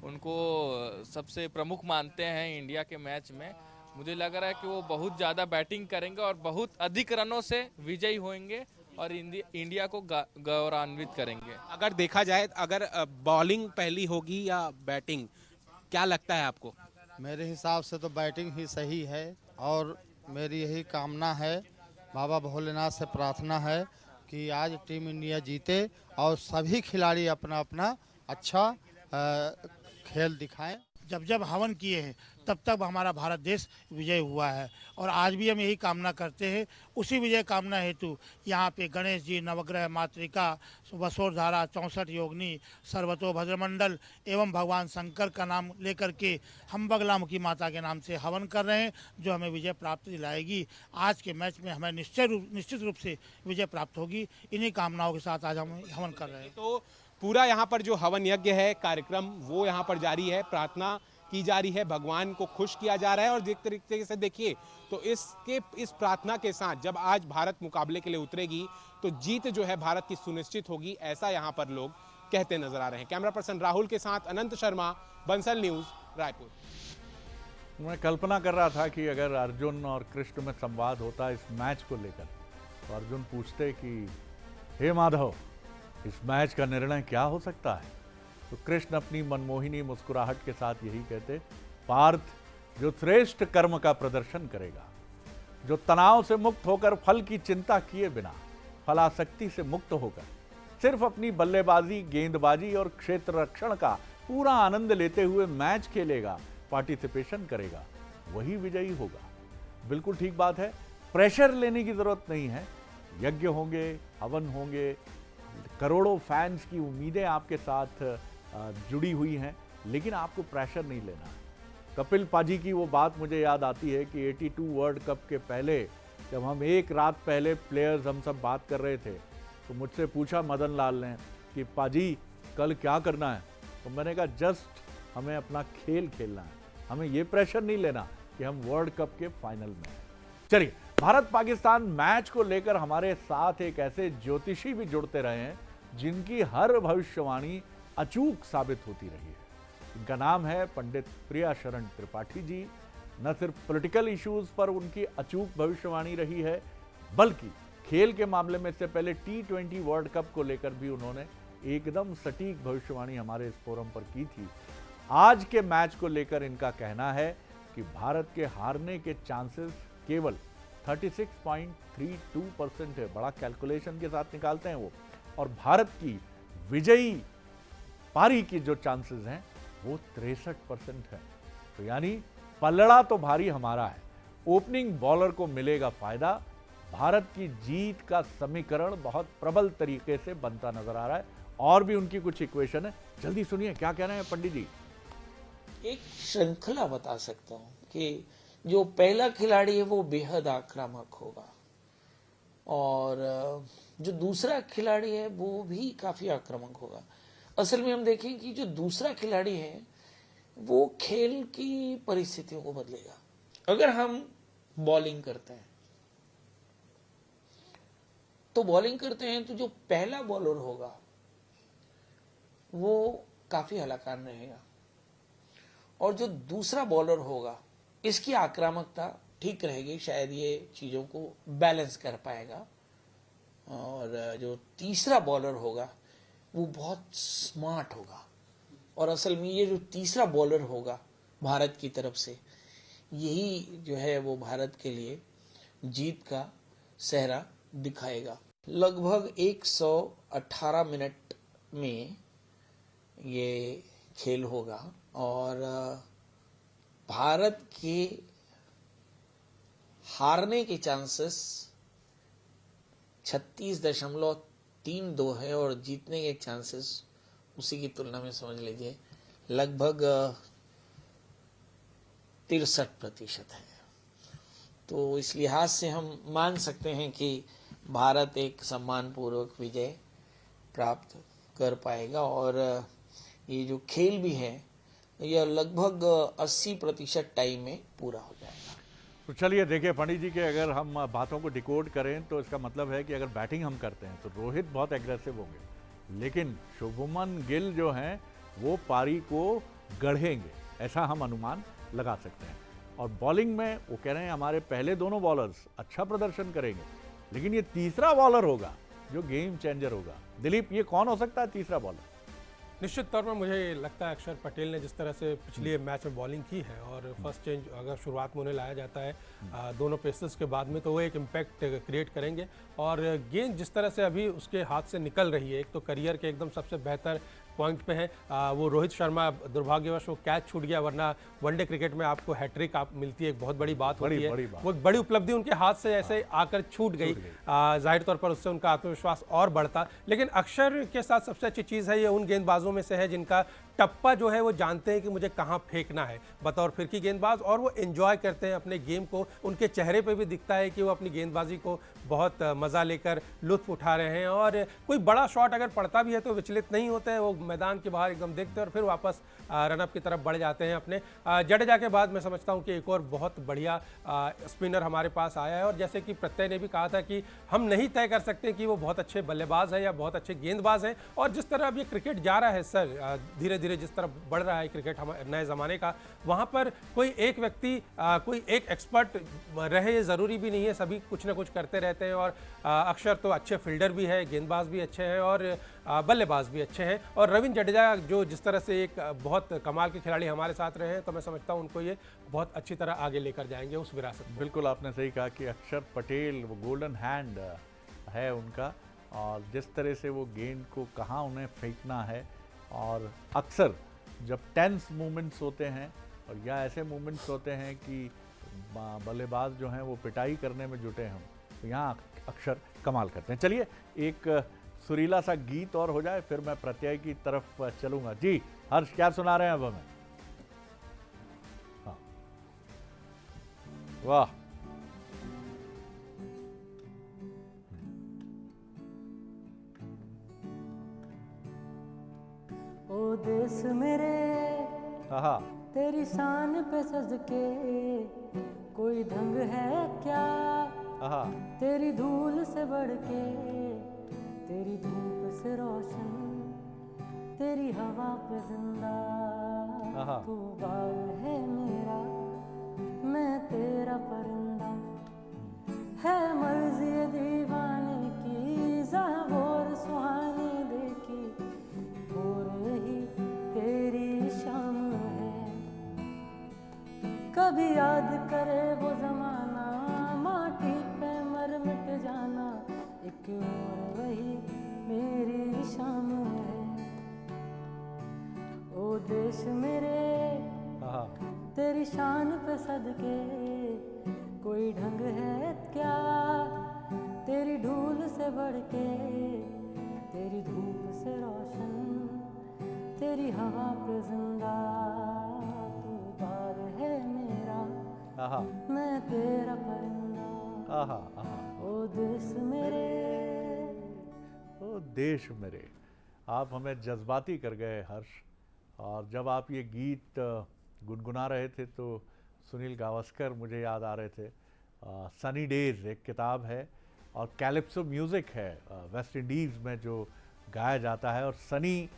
उनको सबसे प्रमुख मानते हैं इंडिया के मैच में। मुझे लग रहा है कि वो बहुत ज़्यादा बैटिंग करेंगे और बहुत अधिक रनों से विजयी होंगे और इंडिया को गौरवान्वित करेंगे। अगर देखा जाए, अगर बॉलिंग पहली होगी या बैटिंग, क्या लगता है आपको? मेरे हिसाब से तो बैटिंग ही सही है और मेरी यही कामना है, बाबा भोलेनाथ से प्रार्थना है कि आज टीम इंडिया जीते और सभी खिलाड़ी अपना अपना अच्छा खेल दिखाएं। जब जब हवन किए हैं तब तब हमारा भारत देश विजय हुआ है और आज भी हम यही कामना करते हैं। उसी विजय कामना हेतु यहाँ पे गणेश जी, नवग्रह, मातृका, वसोधारा, 64 योगिनी, सर्वतो भद्रमंडल एवं भगवान शंकर का नाम लेकर के हम बगलामुखी माता के नाम से हवन कर रहे हैं, जो हमें विजय प्राप्त दिलाएगी। आज के मैच में हमें निश्चित रूप से विजय प्राप्त होगी। इन्हीं कामनाओं के साथ आज हम हवन कर रहे हैं। तो पूरा यहाँ पर जो हवन यज्ञ है, कार्यक्रम वो यहाँ पर जारी है, प्रार्थना की जा रही है, भगवान को खुश किया जा रहा है। और जिस तरीके से देखिए तो इस प्रार्थना के साथ जब आज भारत मुकाबले के लिए उतरेगी तो जीत जो है भारत की सुनिश्चित होगी, ऐसा यहाँ पर लोग कहते नजर आ रहे हैं। कैमरा पर्सन राहुल के साथ अनंत शर्मा, बंसल न्यूज, रायपुर। मैं कल्पना कर रहा था कि अगर अर्जुन और कृष्ण में संवाद होता इस मैच को लेकर, तो अर्जुन पूछते कि हे माधव, इस मैच का निर्णय क्या हो सकता है? तो कृष्ण अपनी मनमोहिनी मुस्कुराहट के साथ यही कहते, पार्थ, जो श्रेष्ठ कर्म का प्रदर्शन करेगा, जो तनाव से मुक्त होकर फल की चिंता किए बिना, फलासक्ति से मुक्त होकर सिर्फ अपनी बल्लेबाजी, गेंदबाजी और क्षेत्र रक्षण का पूरा आनंद लेते हुए मैच खेलेगा, पार्टिसिपेशन करेगा, वही विजयी होगा। बिल्कुल ठीक बात है, प्रेशर लेने की जरूरत नहीं है। यज्ञ होंगे, हवन होंगे, करोड़ों फैंस की उम्मीदें आपके साथ जुड़ी हुई हैं, लेकिन आपको प्रेशर नहीं लेना है। कपिल पाजी की वो बात मुझे याद आती है कि 82 वर्ल्ड कप के पहले, जब हम एक रात पहले प्लेयर्स हम सब बात कर रहे थे, तो मुझसे पूछा मदन लाल ने कि पाजी कल क्या करना है? तो मैंने कहा जस्ट हमें अपना खेल खेलना है, हमें ये प्रेशर नहीं लेना कि हम वर्ल्ड कप के फाइनल में हैं। चलिए, भारत पाकिस्तान मैच को लेकर हमारे साथ एक ऐसे ज्योतिषी भी जुड़ते रहे हैं जिनकी हर भविष्यवाणी अचूक साबित होती रही है। इनका नाम है पंडित प्रिया शरण त्रिपाठी जी। न सिर्फ पॉलिटिकल इश्यूज पर उनकी अचूक भविष्यवाणी रही है, बल्कि खेल के मामले में इससे पहले T20 वर्ल्ड कप को लेकर भी उन्होंने एकदम सटीक भविष्यवाणी हमारे इस फोरम पर की थी। आज के मैच को लेकर इनका कहना है कि भारत के हारने के चांसेस केवल 36.32% है। बड़ा कैलकुलेशन के साथ निकालते हैं वो, और भारत की विजयी पारी की जो चांसेस हैं वो 63% है। तो यानी पलड़ा तो भारी हमारा है। ओपनिंग बॉलर को मिलेगा फायदा। भारत की जीत का समीकरण बहुत प्रबल तरीके से बनता नजर आ रहा है। और भी उनकी कुछ इक्वेशन है, जल्दी सुनिए क्या कह रहे हैं पंडित जी। एक श्रृंखला बता सकता हूं कि जो पहला खिलाड़ी है वो बेहद आक्रामक होगा और जो दूसरा खिलाड़ी है वो भी काफी आक्रामक होगा। असल में हम देखें कि जो दूसरा खिलाड़ी है वो खेल की परिस्थितियों को बदलेगा। अगर हम बॉलिंग करते हैं तो जो पहला बॉलर होगा वो काफी हलाकान रहेगा और जो दूसरा बॉलर होगा इसकी आक्रामकता ठीक रहेगी, शायद ये चीजों को बैलेंस कर पाएगा। और जो तीसरा बॉलर होगा वो बहुत स्मार्ट होगा और असल में ये जो तीसरा बॉलर होगा भारत की तरफ से, यही जो है वो भारत के लिए जीत का सेहरा दिखाएगा। लगभग 118 मिनट में ये खेल होगा और भारत के हारने के चांसेस 36.32 है और जीतने के चांसेस उसी की तुलना में समझ लीजिए लगभग 63% है। तो इस लिहाज से हम मान सकते हैं कि भारत एक सम्मानपूर्वक विजय प्राप्त कर पाएगा। और ये जो खेल भी है यह लगभग 80% टाइम में पूरा हो जाएगा। तो चलिए देखिए पंडित जी के अगर हम बातों को डिकोड करें तो इसका मतलब है कि अगर बैटिंग हम करते हैं तो रोहित बहुत एग्रेसिव होंगे, लेकिन शुभमन गिल जो हैं वो पारी को गढ़ेंगे, ऐसा हम अनुमान लगा सकते हैं। और बॉलिंग में वो कह रहे हैं हमारे पहले दोनों बॉलर्स अच्छा प्रदर्शन करेंगे, लेकिन ये तीसरा बॉलर होगा जो गेम चेंजर होगा। दिलीप, ये कौन हो सकता है तीसरा बॉलर? निश्चित तौर पर मुझे लगता है अक्षर पटेल ने जिस तरह से पिछले मैच में बॉलिंग की है और फर्स्ट चेंज अगर शुरुआत में उन्हें लाया जाता है दोनों पेसर्स के बाद में, तो वो एक इम्पैक्ट क्रिएट करेंगे। और गेंद जिस तरह से अभी उसके हाथ से निकल रही है, एक तो करियर के एकदम सबसे बेहतर पॉइंट पे है, वो रोहित शर्मा दुर्भाग्यवश वो कैच छूट गया, वरना वनडे क्रिकेट में आपको हैट्रिक आप मिलती है, एक बहुत बड़ी बात होती है। वो एक बड़ी उपलब्धि उनके हाथ से ऐसे आकर छूट गई, जाहिर तौर पर उससे उनका आत्मविश्वास और बढ़ता। लेकिन अक्षर के साथ सबसे अच्छी चीज़ है ये उन गेंदबाजों में से है जिनका टप्पा जो है वो जानते हैं कि मुझे कहाँ फेंकना है बतौर फिरकी गेंदबाज, और वो एंजॉय करते हैं अपने गेम को। उनके चेहरे पे भी दिखता है कि वो अपनी गेंदबाजी को बहुत मज़ा लेकर लुत्फ उठा रहे हैं। और कोई बड़ा शॉट अगर पड़ता भी है तो विचलित नहीं होते हैं, वो मैदान के बाहर एकदम देखते हैं और फिर वापस रनअप की तरफ बढ़ जाते हैं अपने। जडेजा के बाद मैं समझता हूं कि एक और बहुत बढ़िया स्पिनर हमारे पास आया है। और जैसे कि प्रत्यय ने भी कहा था कि हम नहीं तय कर सकते कि वो बहुत अच्छे बल्लेबाज हैं या बहुत अच्छे गेंदबाज हैं। और जिस तरह अब ये क्रिकेट जा रहा है सर, धीरे धीरे जिस तरह बढ़ रहा है क्रिकेट नए ज़माने का, वहाँ पर कोई एक व्यक्ति कोई एक एक्सपर्ट रहे ये ज़रूरी भी नहीं है, सभी कुछ ना कुछ करते रहते हैं। और अक्षर तो अच्छे फील्डर भी है, गेंदबाज भी अच्छे हैं और बल्लेबाज भी अच्छे हैं। और रविंद्र जडेजा जो जिस तरह से एक बहुत कमाल के खिलाड़ी हमारे साथ रहे हैं, तो मैं समझता हूं उनको ये बहुत अच्छी तरह आगे लेकर जाएंगे उस विरासत में। बिल्कुल आपने सही कहा कि अक्षर पटेल वो गोल्डन हैंड है उनका, और जिस तरह से वो गेंद को कहाँ उन्हें फेंकना है। और अक्सर जब टेंस मूवमेंट्स होते हैं और या ऐसे मूवमेंट्स होते हैं कि बल्लेबाज जो हैं वो पिटाई करने में जुटे हैं, तो यहाँ अक्षर कमाल करते हैं। चलिए एक सुरीला सा गीत और हो जाए, फिर मैं प्रत्यय की तरफ चलूंगा। जी हर्ष, क्या सुना रहे हैं अब हमें? हाँ, वाह, ओ देश मेरे हाँ, तेरी शान पे सज के कोई ढंग है क्या, हाँ, तेरी धूल से बढ़ के, तेरी धूप से रोशन, तेरी हवा पे जिंदा, तू बाग है मेरा, मैं तेरा परिंदा, है मर्जी दीवाने की, ज़ाहर सुहानी देखी, हो रही तेरी शाम है, कभी याद करे वो जमाना, माटी पे मर मिट जाना, एक और वही मेरी शाम है। ओ देश मेरे तेरी शान पे सदके कोई ढंग है क्या, तेरी धूल से बढ़ के, तेरी धूप से रोशन, तेरी हवा पे जिंदा, तू बाग है मेरा, मैं तेरा परिंदा, ओ देश मेरे, ओ देश मेरे। आप हमें जज्बाती कर गए हर्ष। और जब आप ये गीत गुनगुना रहे थे तो सुनील गावस्कर मुझे याद आ रहे थे। सनी डेज एक किताब है और कैलिप्सो म्यूज़िक है वेस्ट इंडीज़ में जो गाया जाता है। और सनी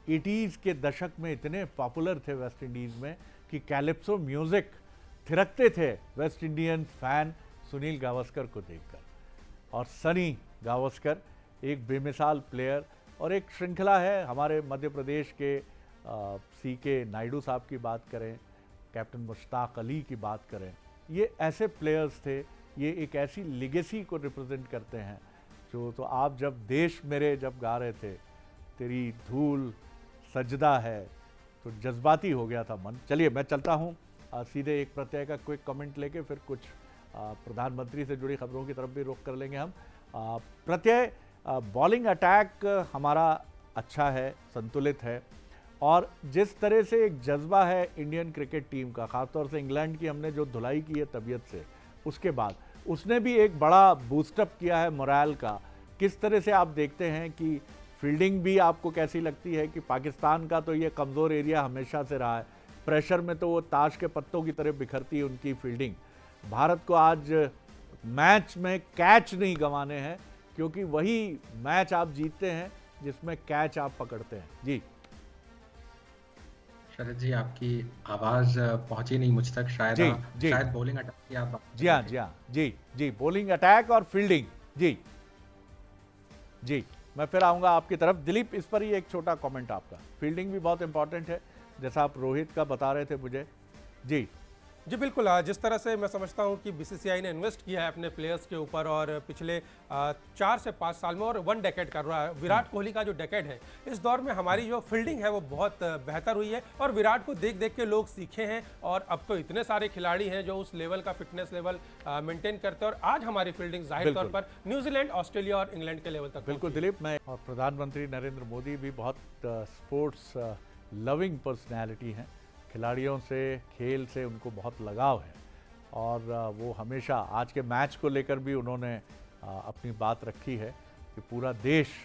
80s के दशक में इतने पॉपुलर थे वेस्ट इंडीज़ में कि कैलिप्सो म्यूज़िक थिरकते थे West Indian fan Sunil Gavaskar को देखकर। और सनी गावस्कर एक बेमिसाल प्लेयर। और एक श्रृंखला है हमारे मध्य प्रदेश के CK नायडू साहब की बात करें, कैप्टन मुश्ताक अली की बात करें, ये ऐसे प्लेयर्स थे, ये एक ऐसी लिगेसी को रिप्रेजेंट करते हैं जो, तो आप जब देश मेरे जब गा रहे थे, तेरी धूल सजदा है, तो जज्बाती हो गया था मन। चलिए मैं चलता हूँ सीधे एक प्रत्यय का क्विक कमेंट लेके, फिर कुछ प्रधानमंत्री से जुड़ी खबरों की तरफ भी रुख कर लेंगे हम। प्रत्यय, बॉलिंग अटैक हमारा अच्छा है, संतुलित है, और जिस तरह से एक जज्बा है इंडियन क्रिकेट टीम का, ख़ासतौर से इंग्लैंड की हमने जो धुलाई की है तबीयत से, उसके बाद उसने भी एक बड़ा बूस्टअप किया है मोरल का। किस तरह से आप देखते हैं कि फील्डिंग भी आपको कैसी लगती है कि पाकिस्तान का तो ये कमज़ोर एरिया हमेशा से रहा है, प्रेशर में तो वो ताश के पत्तों की तरह बिखरती है उनकी फील्डिंग। भारत को आज मैच में कैच नहीं गंवाने हैं, क्योंकि वही मैच आप जीतते हैं जिसमें कैच आप पकड़ते हैं। जी शरद जी, आपकी आवाज पहुंची नहीं मुझ तक, शायद जी। शायद बॉलिंग अटैक की आप बात कर जी हाँ, रहे थे। जी हाँ, जी बॉलिंग अटैक और फील्डिंग। जी मैं फिर आऊंगा आपकी तरफ। दिलीप, इस पर ही एक छोटा कमेंट आपका। फील्डिंग भी बहुत इंपॉर्टेंट है, जैसा आप रोहित का बता रहे थे मुझे। जी बिल्कुल। जिस तरह से मैं समझता हूं कि बीसीसीआई ने इन्वेस्ट किया है अपने प्लेयर्स के ऊपर, और पिछले 4 से 5 साल में और 1 डेकेड कर रहा है, विराट कोहली का जो डेकेड है, इस दौर में हमारी जो फील्डिंग है वो बहुत बेहतर हुई है, और विराट को देख देख के लोग सीखे हैं। और अब तो इतने सारे खिलाड़ी हैं जो उस लेवल का फिटनेस लेवल मेंटेन करते हैं, और आज हमारी फील्डिंग जाहिर तौर पर न्यूजीलैंड, ऑस्ट्रेलिया और इंग्लैंड के लेवल तक। बिल्कुल दिलीप, मैं और प्रधानमंत्री नरेंद्र मोदी भी बहुत स्पोर्ट्स लविंग पर्सनैलिटी हैं। खिलाड़ियों से, खेल से उनको बहुत लगाव है, और वो हमेशा आज के मैच को लेकर भी उन्होंने अपनी बात रखी है कि पूरा देश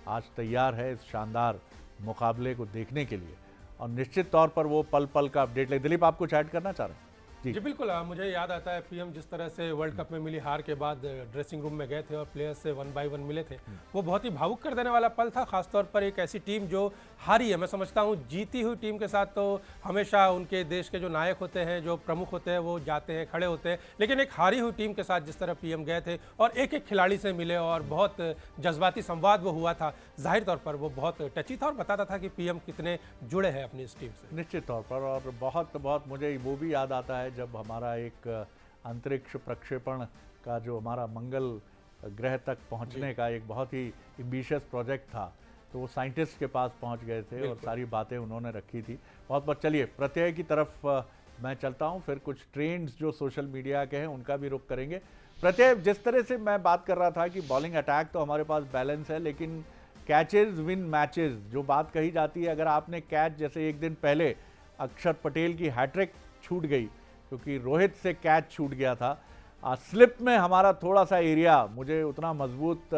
आज तैयार है इस शानदार मुकाबले को देखने के लिए, और निश्चित तौर पर वो पल पल का अपडेट ले। दिलीप, आप कुछ ऐड करना चाह रहे हैं? जी बिल्कुल। मुझे याद आता है पीएम जिस तरह से वर्ल्ड कप में मिली हार के बाद ड्रेसिंग रूम में गए थे और प्लेयर्स से 1 बाय 1 मिले थे, वो बहुत ही भावुक कर देने वाला पल था। खासतौर पर एक ऐसी टीम जो हारी है, मैं समझता हूँ जीती हुई टीम के साथ तो हमेशा उनके देश के जो नायक होते हैं, जो प्रमुख होते हैं, वो जाते हैं, खड़े होते हैं, लेकिन एक हारी हुई टीम के साथ जिस तरह पीएम गए थे और एक एक खिलाड़ी से मिले और बहुत जज्बाती संवाद वो हुआ था, जाहिर तौर पर वो बहुत टची था और बताता था कि पीएम कितने जुड़े हैं अपनी इस टीम से। निश्चित तौर पर, और बहुत मुझे वो भी याद आता है जब हमारा एक अंतरिक्ष प्रक्षेपण का जो हमारा मंगल ग्रह तक पहुंचने का एक बहुत ही एम्बिशियस प्रोजेक्ट था, तो वो साइंटिस्ट के पास पहुंच गए थे और सारी बातें उन्होंने रखी थी। बहुत चलिए प्रत्यय की तरफ मैं चलता हूं, फिर कुछ ट्रेंड्स जो सोशल मीडिया के हैं उनका भी रुख करेंगे। प्रत्यय, जिस तरह से मैं बात कर रहा था कि बॉलिंग अटैक तो हमारे पास बैलेंस है, लेकिन कैचेस विन मैचेस जो बात कही जाती है, अगर आपने कैच, जैसे एक दिन पहले अक्षर पटेल की हैट्रिक छूट गई क्योंकि रोहित से कैच छूट गया था। स्लिप में हमारा थोड़ा सा एरिया मुझे उतना मजबूत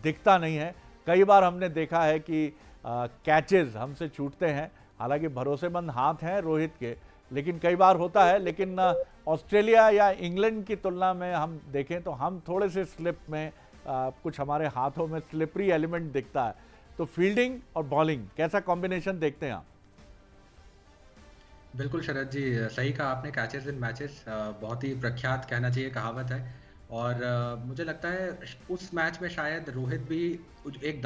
दिखता नहीं है। कई बार हमने देखा है कि कैचेस हमसे छूटते हैं, हालांकि भरोसेमंद हाथ हैं रोहित के, लेकिन कई बार होता है। लेकिन ऑस्ट्रेलिया या इंग्लैंड की तुलना में हम देखें तो हम थोड़े से स्लिप में कुछ हमारे हाथों में स्लिपरी एलिमेंट दिखता है। तो फील्डिंग और बॉलिंग कैसा कॉम्बिनेशन देखते हैं आप? बिल्कुल शरद जी, सही कहा आपने। कैचेस इन मैचेस बहुत ही प्रख्यात, कहना चाहिए, कहावत है। और मुझे लगता है उस मैच में शायद रोहित भी एक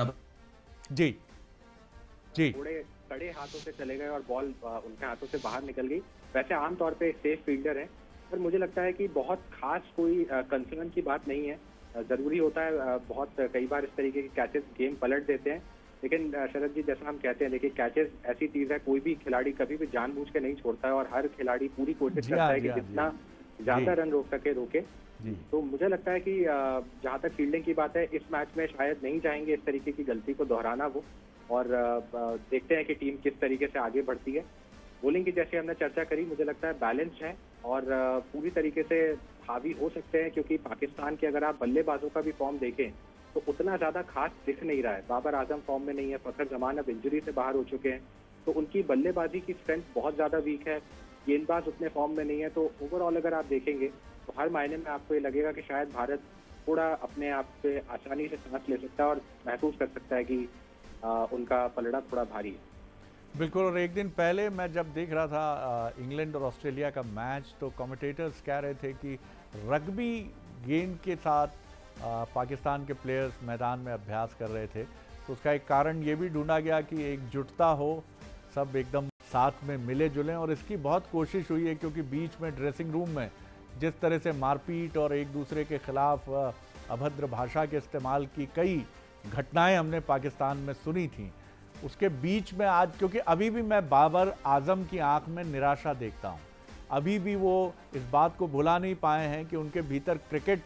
जी थोड़े कड़े हाथों से चले गए और बॉल उनके हाथों से बाहर निकल गई। वैसे आमतौर पे सेफ फील्डर है, पर मुझे लगता है कि बहुत खास कोई कंसर्न की बात नहीं है। ज़रूरी होता है, बहुत कई बार इस तरीके के कैचेस गेम पलट देते हैं, लेकिन शरद जी जैसा हम कहते हैं, देखिए कैचेस ऐसी चीज़ है, कोई भी खिलाड़ी कभी भी जानबूझ के नहीं छोड़ता है, और हर खिलाड़ी पूरी कोशिश करता है कि जितना ज़्यादा रन रोक सके रोके। तो मुझे लगता है कि जहाँ तक फील्डिंग की बात है, इस मैच में शायद नहीं चाहेंगे इस तरीके की गलती को दोहराना वो, और देखते हैं कि टीम किस तरीके से आगे बढ़ती है। बॉलिंग की जैसे हमने चर्चा करी, मुझे लगता है बैलेंस है और पूरी तरीके से हावी हो सकते हैं, क्योंकि पाकिस्तान के अगर आप बल्लेबाजों का भी फॉर्म देखें तो उतना ज़्यादा खास दिख नहीं रहा है। बाबर आजम फॉर्म में नहीं है, फखर जमान अब इंजरी से बाहर हो चुके हैं, तो उनकी बल्लेबाजी की स्ट्रेंथ बहुत ज़्यादा वीक है। गेंदबाज उतने फॉर्म में नहीं है, तो ओवरऑल अगर आप देखेंगे तो हर मायने में आपको ये लगेगा कि शायद भारत थोड़ा अपने आप से आसानी से सांस ले सकता है और महसूस कर सकता है कि उनका पलड़ा थोड़ा भारी है। बिल्कुल। और एक दिन पहले मैं जब देख रहा था इंग्लैंड और ऑस्ट्रेलिया का मैच, तो कमेंटेटर्स कह रहे थे कि रग्बी गेंद के साथ पाकिस्तान के प्लेयर्स मैदान में अभ्यास कर रहे थे, तो उसका एक कारण ये भी ढूंढा गया कि एकजुटता हो, सब एकदम साथ में मिले जुलें, और इसकी बहुत कोशिश हुई है, क्योंकि बीच में ड्रेसिंग रूम में जिस तरह से मारपीट और एक दूसरे के खिलाफ अभद्र भाषा के इस्तेमाल की कई घटनाएं हमने पाकिस्तान में सुनी थी, उसके बीच में आज, क्योंकि अभी भी मैं बाबर आजम की आंख में निराशा देखता हूं, अभी भी वो इस बात को भुला नहीं पाए हैं कि उनके भीतर क्रिकेट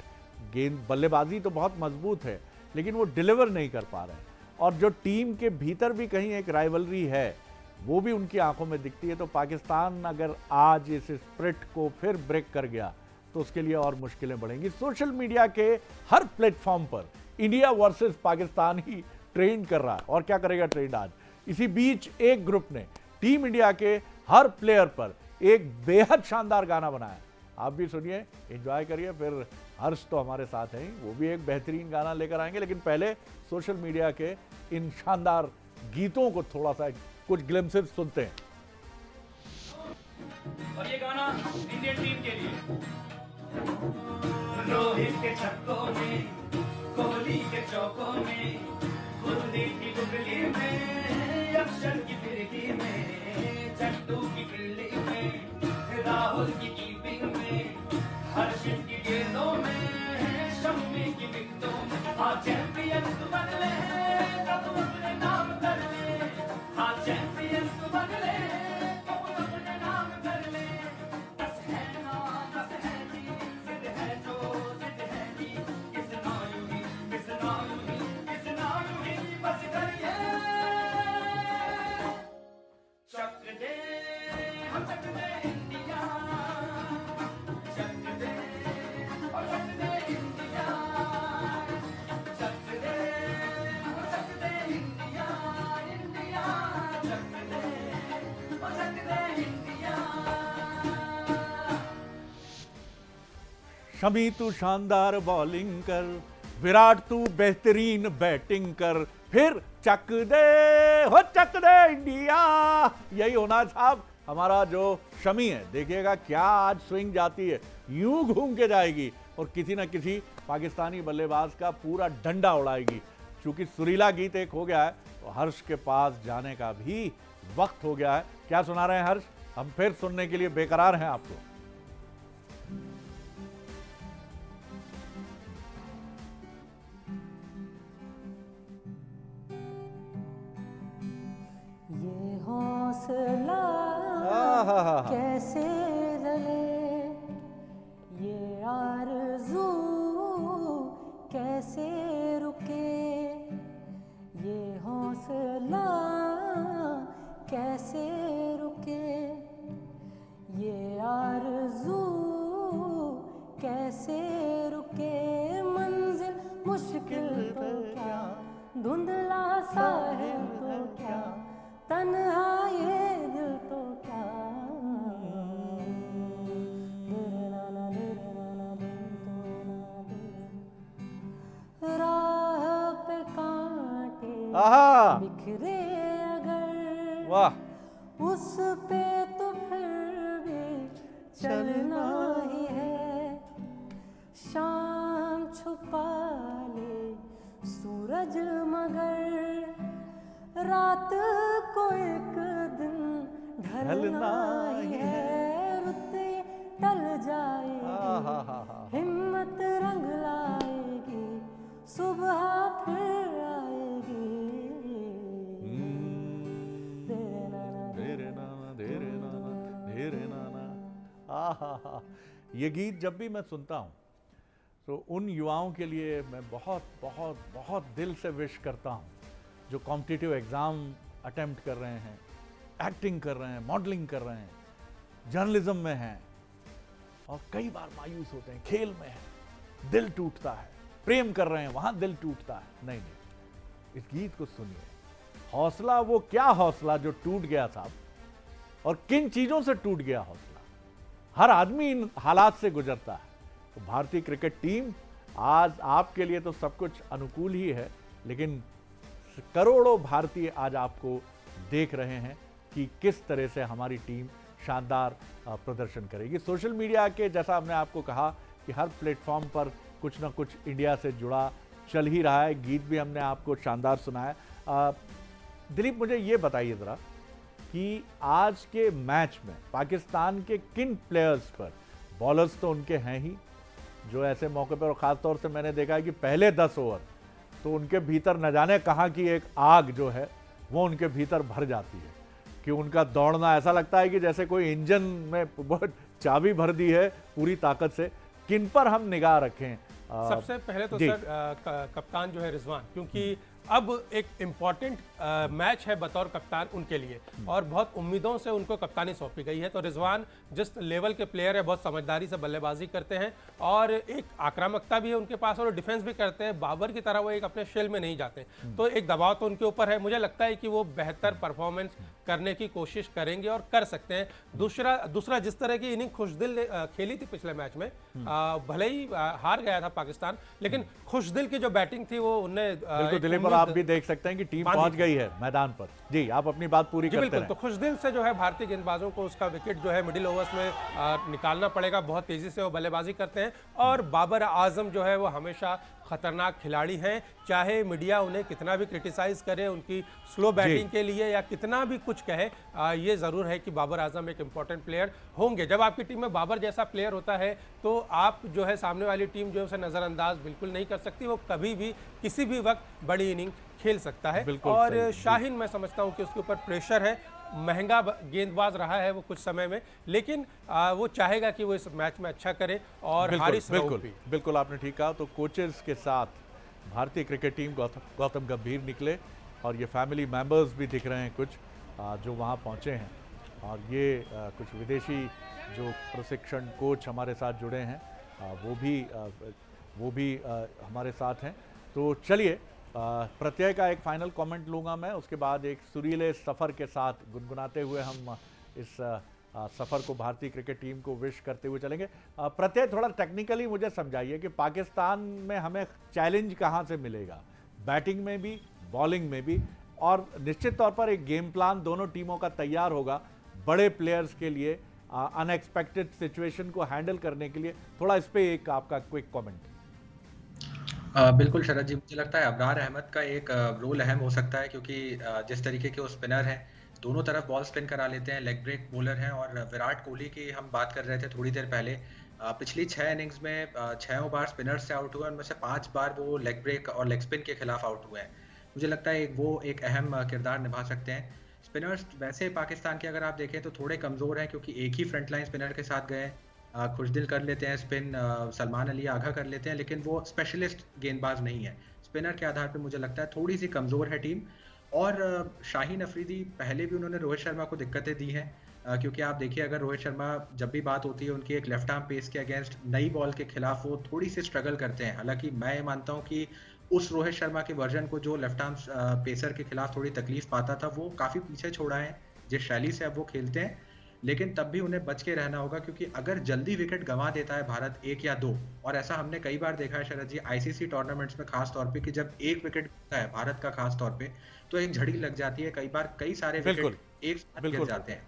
गेंद बल्लेबाजी तो बहुत मजबूत है, लेकिन वो डिलीवर नहीं कर पा रहे हैं, और जो टीम के भीतर भी कहीं एक राइवलरी है वो भी उनकी आंखों में दिखती है। तो पाकिस्तान अगर आज इस स्प्रिट को फिर ब्रेक कर गया तो उसके लिए और मुश्किलें बढ़ेंगी। सोशल मीडिया के हर प्लेटफॉर्म पर इंडिया वर्सेस पाकिस्तान ही ट्रेंड कर रहा है। और क्या करेगा ट्रेंड आज? इसी बीच एक ग्रुप ने टीम इंडिया के हर प्लेयर पर एक बेहद शानदार गाना बनाया। आप भी सुनिए, एंजॉय करिए। फिर हर्ष तो हमारे साथ हैं, वो भी एक बेहतरीन गाना लेकर आएंगे, लेकिन पहले सोशल मीडिया के इन शानदार गीतों को थोड़ा सा कुछ ग्लिम्सेस सुनते हैं। और ये गाना इंडियन टीम के लिए। रोहित के छक्कों में, कोहली के चौकों में, कुलदीप की बुगली में, अक्षर की फिरकी में, चट्टू की फील्डिंग में, राहुल की कीपिंग में, हर्षित की गेंदों में, शम्मी की विकेटों में। हाँ चैंपियन तू बन ले, तब अपने नाम कर ले। हाँ चैंपियन तू बन ले, तब अपने नाम कर ले। बस है ना, बस है जी, जिद है जो, जिद है जी, किसना यूं ही, किसना यूं ही, किसना यूं ही, बस करिए। चक दे, हम चक दे इंडिया, चक दे, और चक दे इंडिया, चक दे, और चक दे इंडिया, इंडिया, चक दे, और चक दे इंडिया। शमी तू शानदार बॉलिंग कर, विराट तू बेहतरीन बैटिंग कर, फिर चक दे, हो चक दे इंडिया। यही होना है साहब हमारा जो शमी है। देखिएगा क्या आज स्विंग जाती है, यूं घूम के जाएगी और किसी न किसी पाकिस्तानी बल्लेबाज का पूरा डंडा उड़ाएगी। क्योंकि सुरीला गीत एक हो गया है, तो हर्ष के पास जाने का भी वक्त हो गया है। क्या सुना रहे हैं हर्ष? हम फिर सुनने के लिए बेकरार हैं आपको। ये हौसला कैसे जले, ये आरज़ू कैसे रुके, ये हौसला कैसे रुके, ये आरज़ू कैसे रुके। मंजिल मुश्किल तो क्या, धुंधला सा है तो क्या, तन्हा ये दिल तो क्या। राह पे कांटे बिखरे अगर, वाह, उस पे तो फिर भी चलना ही है। शाम छुपा ले सूरज मगर, रात को एक दिन ढलना ही है। रुते टल जाएगी, हिम्मत रंग लाएगी, सुबह फिर आएगी। धेरे नाना, धेरे नाना, धेरे नाना। आहा, ये गीत जब भी मैं सुनता हूँ तो उन युवाओं के लिए मैं बहुत बहुत बहुत दिल से विश करता हूँ जो कॉम्पिटिटिव एग्ज़ाम अटेम्प्ट कर रहे हैं, एक्टिंग कर रहे हैं, मॉडलिंग कर रहे हैं, जर्नलिज्म में हैं और कई बार मायूस होते हैं, खेल में हैं, दिल टूटता है, प्रेम कर रहे हैं वहाँ दिल टूटता है। नहीं, इस गीत को सुनिए। हौसला वो क्या हौसला जो टूट गया था और किन चीज़ों से टूट गया हौसला। हर आदमी इन हालात से गुजरता है। तो भारतीय क्रिकेट टीम आज आपके लिए तो सब कुछ अनुकूल ही है, लेकिन करोड़ों भारतीय आज आपको देख रहे हैं कि किस तरह से हमारी टीम शानदार प्रदर्शन करेगी। सोशल मीडिया के जैसा हमने आपको कहा कि हर प्लेटफॉर्म पर कुछ ना कुछ इंडिया से जुड़ा चल ही रहा है। गीत भी हमने आपको शानदार सुनाया। दिलीप, मुझे ये बताइए ज़रा कि आज के मैच में पाकिस्तान के किन प्लेयर्स पर, बॉलर्स तो उनके हैं ही जो ऐसे मौके पर, और ख़ास तौर से मैंने देखा है कि पहले 10 ओवर तो उनके भीतर न जाने कहाँ की एक आग जो है वो उनके भीतर भर जाती है कि उनका दौड़ना ऐसा लगता है कि जैसे कोई इंजन में बहुत चाबी भर दी है पूरी ताकत से। किन पर हम निगाह रखें? सबसे पहले तो सर कप्तान जो है रिजवान, क्योंकि अब एक इम्पॉर्टेंट मैच है बतौर कप्तान उनके लिए और बहुत उम्मीदों से उनको कप्तानी सौंपी गई है। तो रिजवान जिस लेवल के प्लेयर है, बहुत समझदारी से बल्लेबाजी करते हैं और एक आक्रामकता भी है उनके पास और डिफेंस भी करते हैं। बाबर की तरह वो एक अपने शेल में नहीं जाते, तो एक दबाव तो उनके ऊपर है। मुझे लगता है कि वो बेहतर परफॉर्मेंस करने की कोशिश करेंगे और कर सकते हैं। दूसरा जिस तरह की इनिंग खुशदिल खेली थी पिछले मैच में, भले ही हार गया था पाकिस्तान, लेकिन खुशदिल की जो बैटिंग थी वो उन्हें आप भी देख सकते हैं कि टीम पहुंच गई है मैदान पर। जी, आप अपनी बात पूरी करते हैं। तो खुशदिल से जो है भारतीय गेंदबाजों को उसका विकेट जो है मिडिल ओवर्स में निकालना पड़ेगा। बहुत तेजी से वो बल्लेबाजी करते हैं और बाबर आजम जो है वो हमेशा खतरनाक खिलाड़ी हैं। चाहे मीडिया उन्हें कितना भी क्रिटिसाइज करे उनकी स्लो बैटिंग के लिए या कितना भी कुछ कहे, ये ज़रूर है कि बाबर आजम एक इम्पॉर्टेंट प्लेयर होंगे। जब आपकी टीम में बाबर जैसा प्लेयर होता है तो आप जो है सामने वाली टीम जो है उसे नज़रअंदाज बिल्कुल नहीं कर सकती। वो कभी भी किसी भी वक्त बड़ी इनिंग खेल सकता है। और शाहीन, मैं समझता हूँ कि उसके ऊपर प्रेशर है, महंगा गेंदबाज रहा है वो कुछ समय में, लेकिन वो चाहेगा कि वो इस मैच में अच्छा करे और हारिस बिल्कुल आपने ठीक कहा। तो कोचेस के साथ भारतीय क्रिकेट टीम गौतम गंभीर निकले और ये फैमिली मेंबर्स भी दिख रहे हैं कुछ जो वहाँ पहुँचे हैं और ये कुछ विदेशी जो प्रशिक्षण कोच हमारे साथ जुड़े हैं वो भी हमारे साथ हैं। तो चलिए प्रत्यय का एक फाइनल कमेंट लूँगा मैं, उसके बाद एक सुरीले सफ़र के साथ गुनगुनाते हुए हम इस सफ़र को भारतीय क्रिकेट टीम को विश करते हुए चलेंगे। प्रत्यय, थोड़ा टेक्निकली मुझे समझाइए कि पाकिस्तान में हमें चैलेंज कहाँ से मिलेगा, बैटिंग में भी बॉलिंग में भी, और निश्चित तौर पर एक गेम प्लान दोनों टीमों का तैयार होगा बड़े प्लेयर्स के लिए अनएक्सपेक्टेड सिचुएशन को हैंडल करने के लिए। थोड़ा इस पर एक आपका क्विक कमेंट। बिल्कुल शरद जी, मुझे लगता है अबरार अहमद का एक रोल अहम हो सकता है, क्योंकि जिस तरीके के वो स्पिनर हैं, दोनों तरफ बॉल स्पिन करा लेते हैं, लेग ब्रेक बॉलर हैं। और विराट कोहली की हम बात कर रहे थे थोड़ी देर पहले, पिछली 6 इनिंग्स में 6 बार स्पिनर से आउट हुए, उनमें से 5 बार वो लेग ब्रेक और लेग स्पिन के खिलाफ आउट हुए हैं। मुझे लगता है वो एक अहम किरदार निभा सकते हैं। स्पिनर्स वैसे पाकिस्तान के अगर आप देखें तो थोड़े कमज़ोर हैं, क्योंकि एक ही फ्रंट लाइन स्पिनर के साथ गए। खुशदिल कर लेते हैं स्पिन, सलमान अली आगा कर लेते हैं, लेकिन वो स्पेशलिस्ट गेंदबाज नहीं है। स्पिनर के आधार पे मुझे लगता है थोड़ी सी कमज़ोर है टीम। और शाहीन अफरीदी, पहले भी उन्होंने रोहित शर्मा को दिक्कतें दी हैं, क्योंकि आप देखिए अगर रोहित शर्मा जब भी बात होती है उनकी एक लेफ्ट आर्म पेस के अगेंस्ट नई बॉल के खिलाफ वो थोड़ी सी स्ट्रगल करते हैं। हालांकि मैं मानता हूँ कि उस रोहित शर्मा के वर्जन को जो लेफ्ट आर्म पेसर के खिलाफ थोड़ी तकलीफ पाता था, वो काफ़ी पीछे छोड़ा है जिस शैली से अब वो खेलते हैं। लेकिन तब भी उन्हें बच के रहना होगा, क्योंकि अगर जल्दी विकेट गंवा देता है भारत 1 या 2, और ऐसा हमने कई बार देखा है शरद जी आईसीसी टूर्नामेंट्स में खास तौर पे, कि जब एक विकेट गिरता है भारत का खास तौर पे तो एक झड़ी लग जाती है, कई बार कई सारे विकेट एक साथ गिर जाते हैं।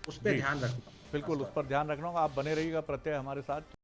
उस पर ध्यान रखना, बिल्कुल उस पर ध्यान रखना होगा। आप बने रहिएगा प्रत्यय हमारे साथ।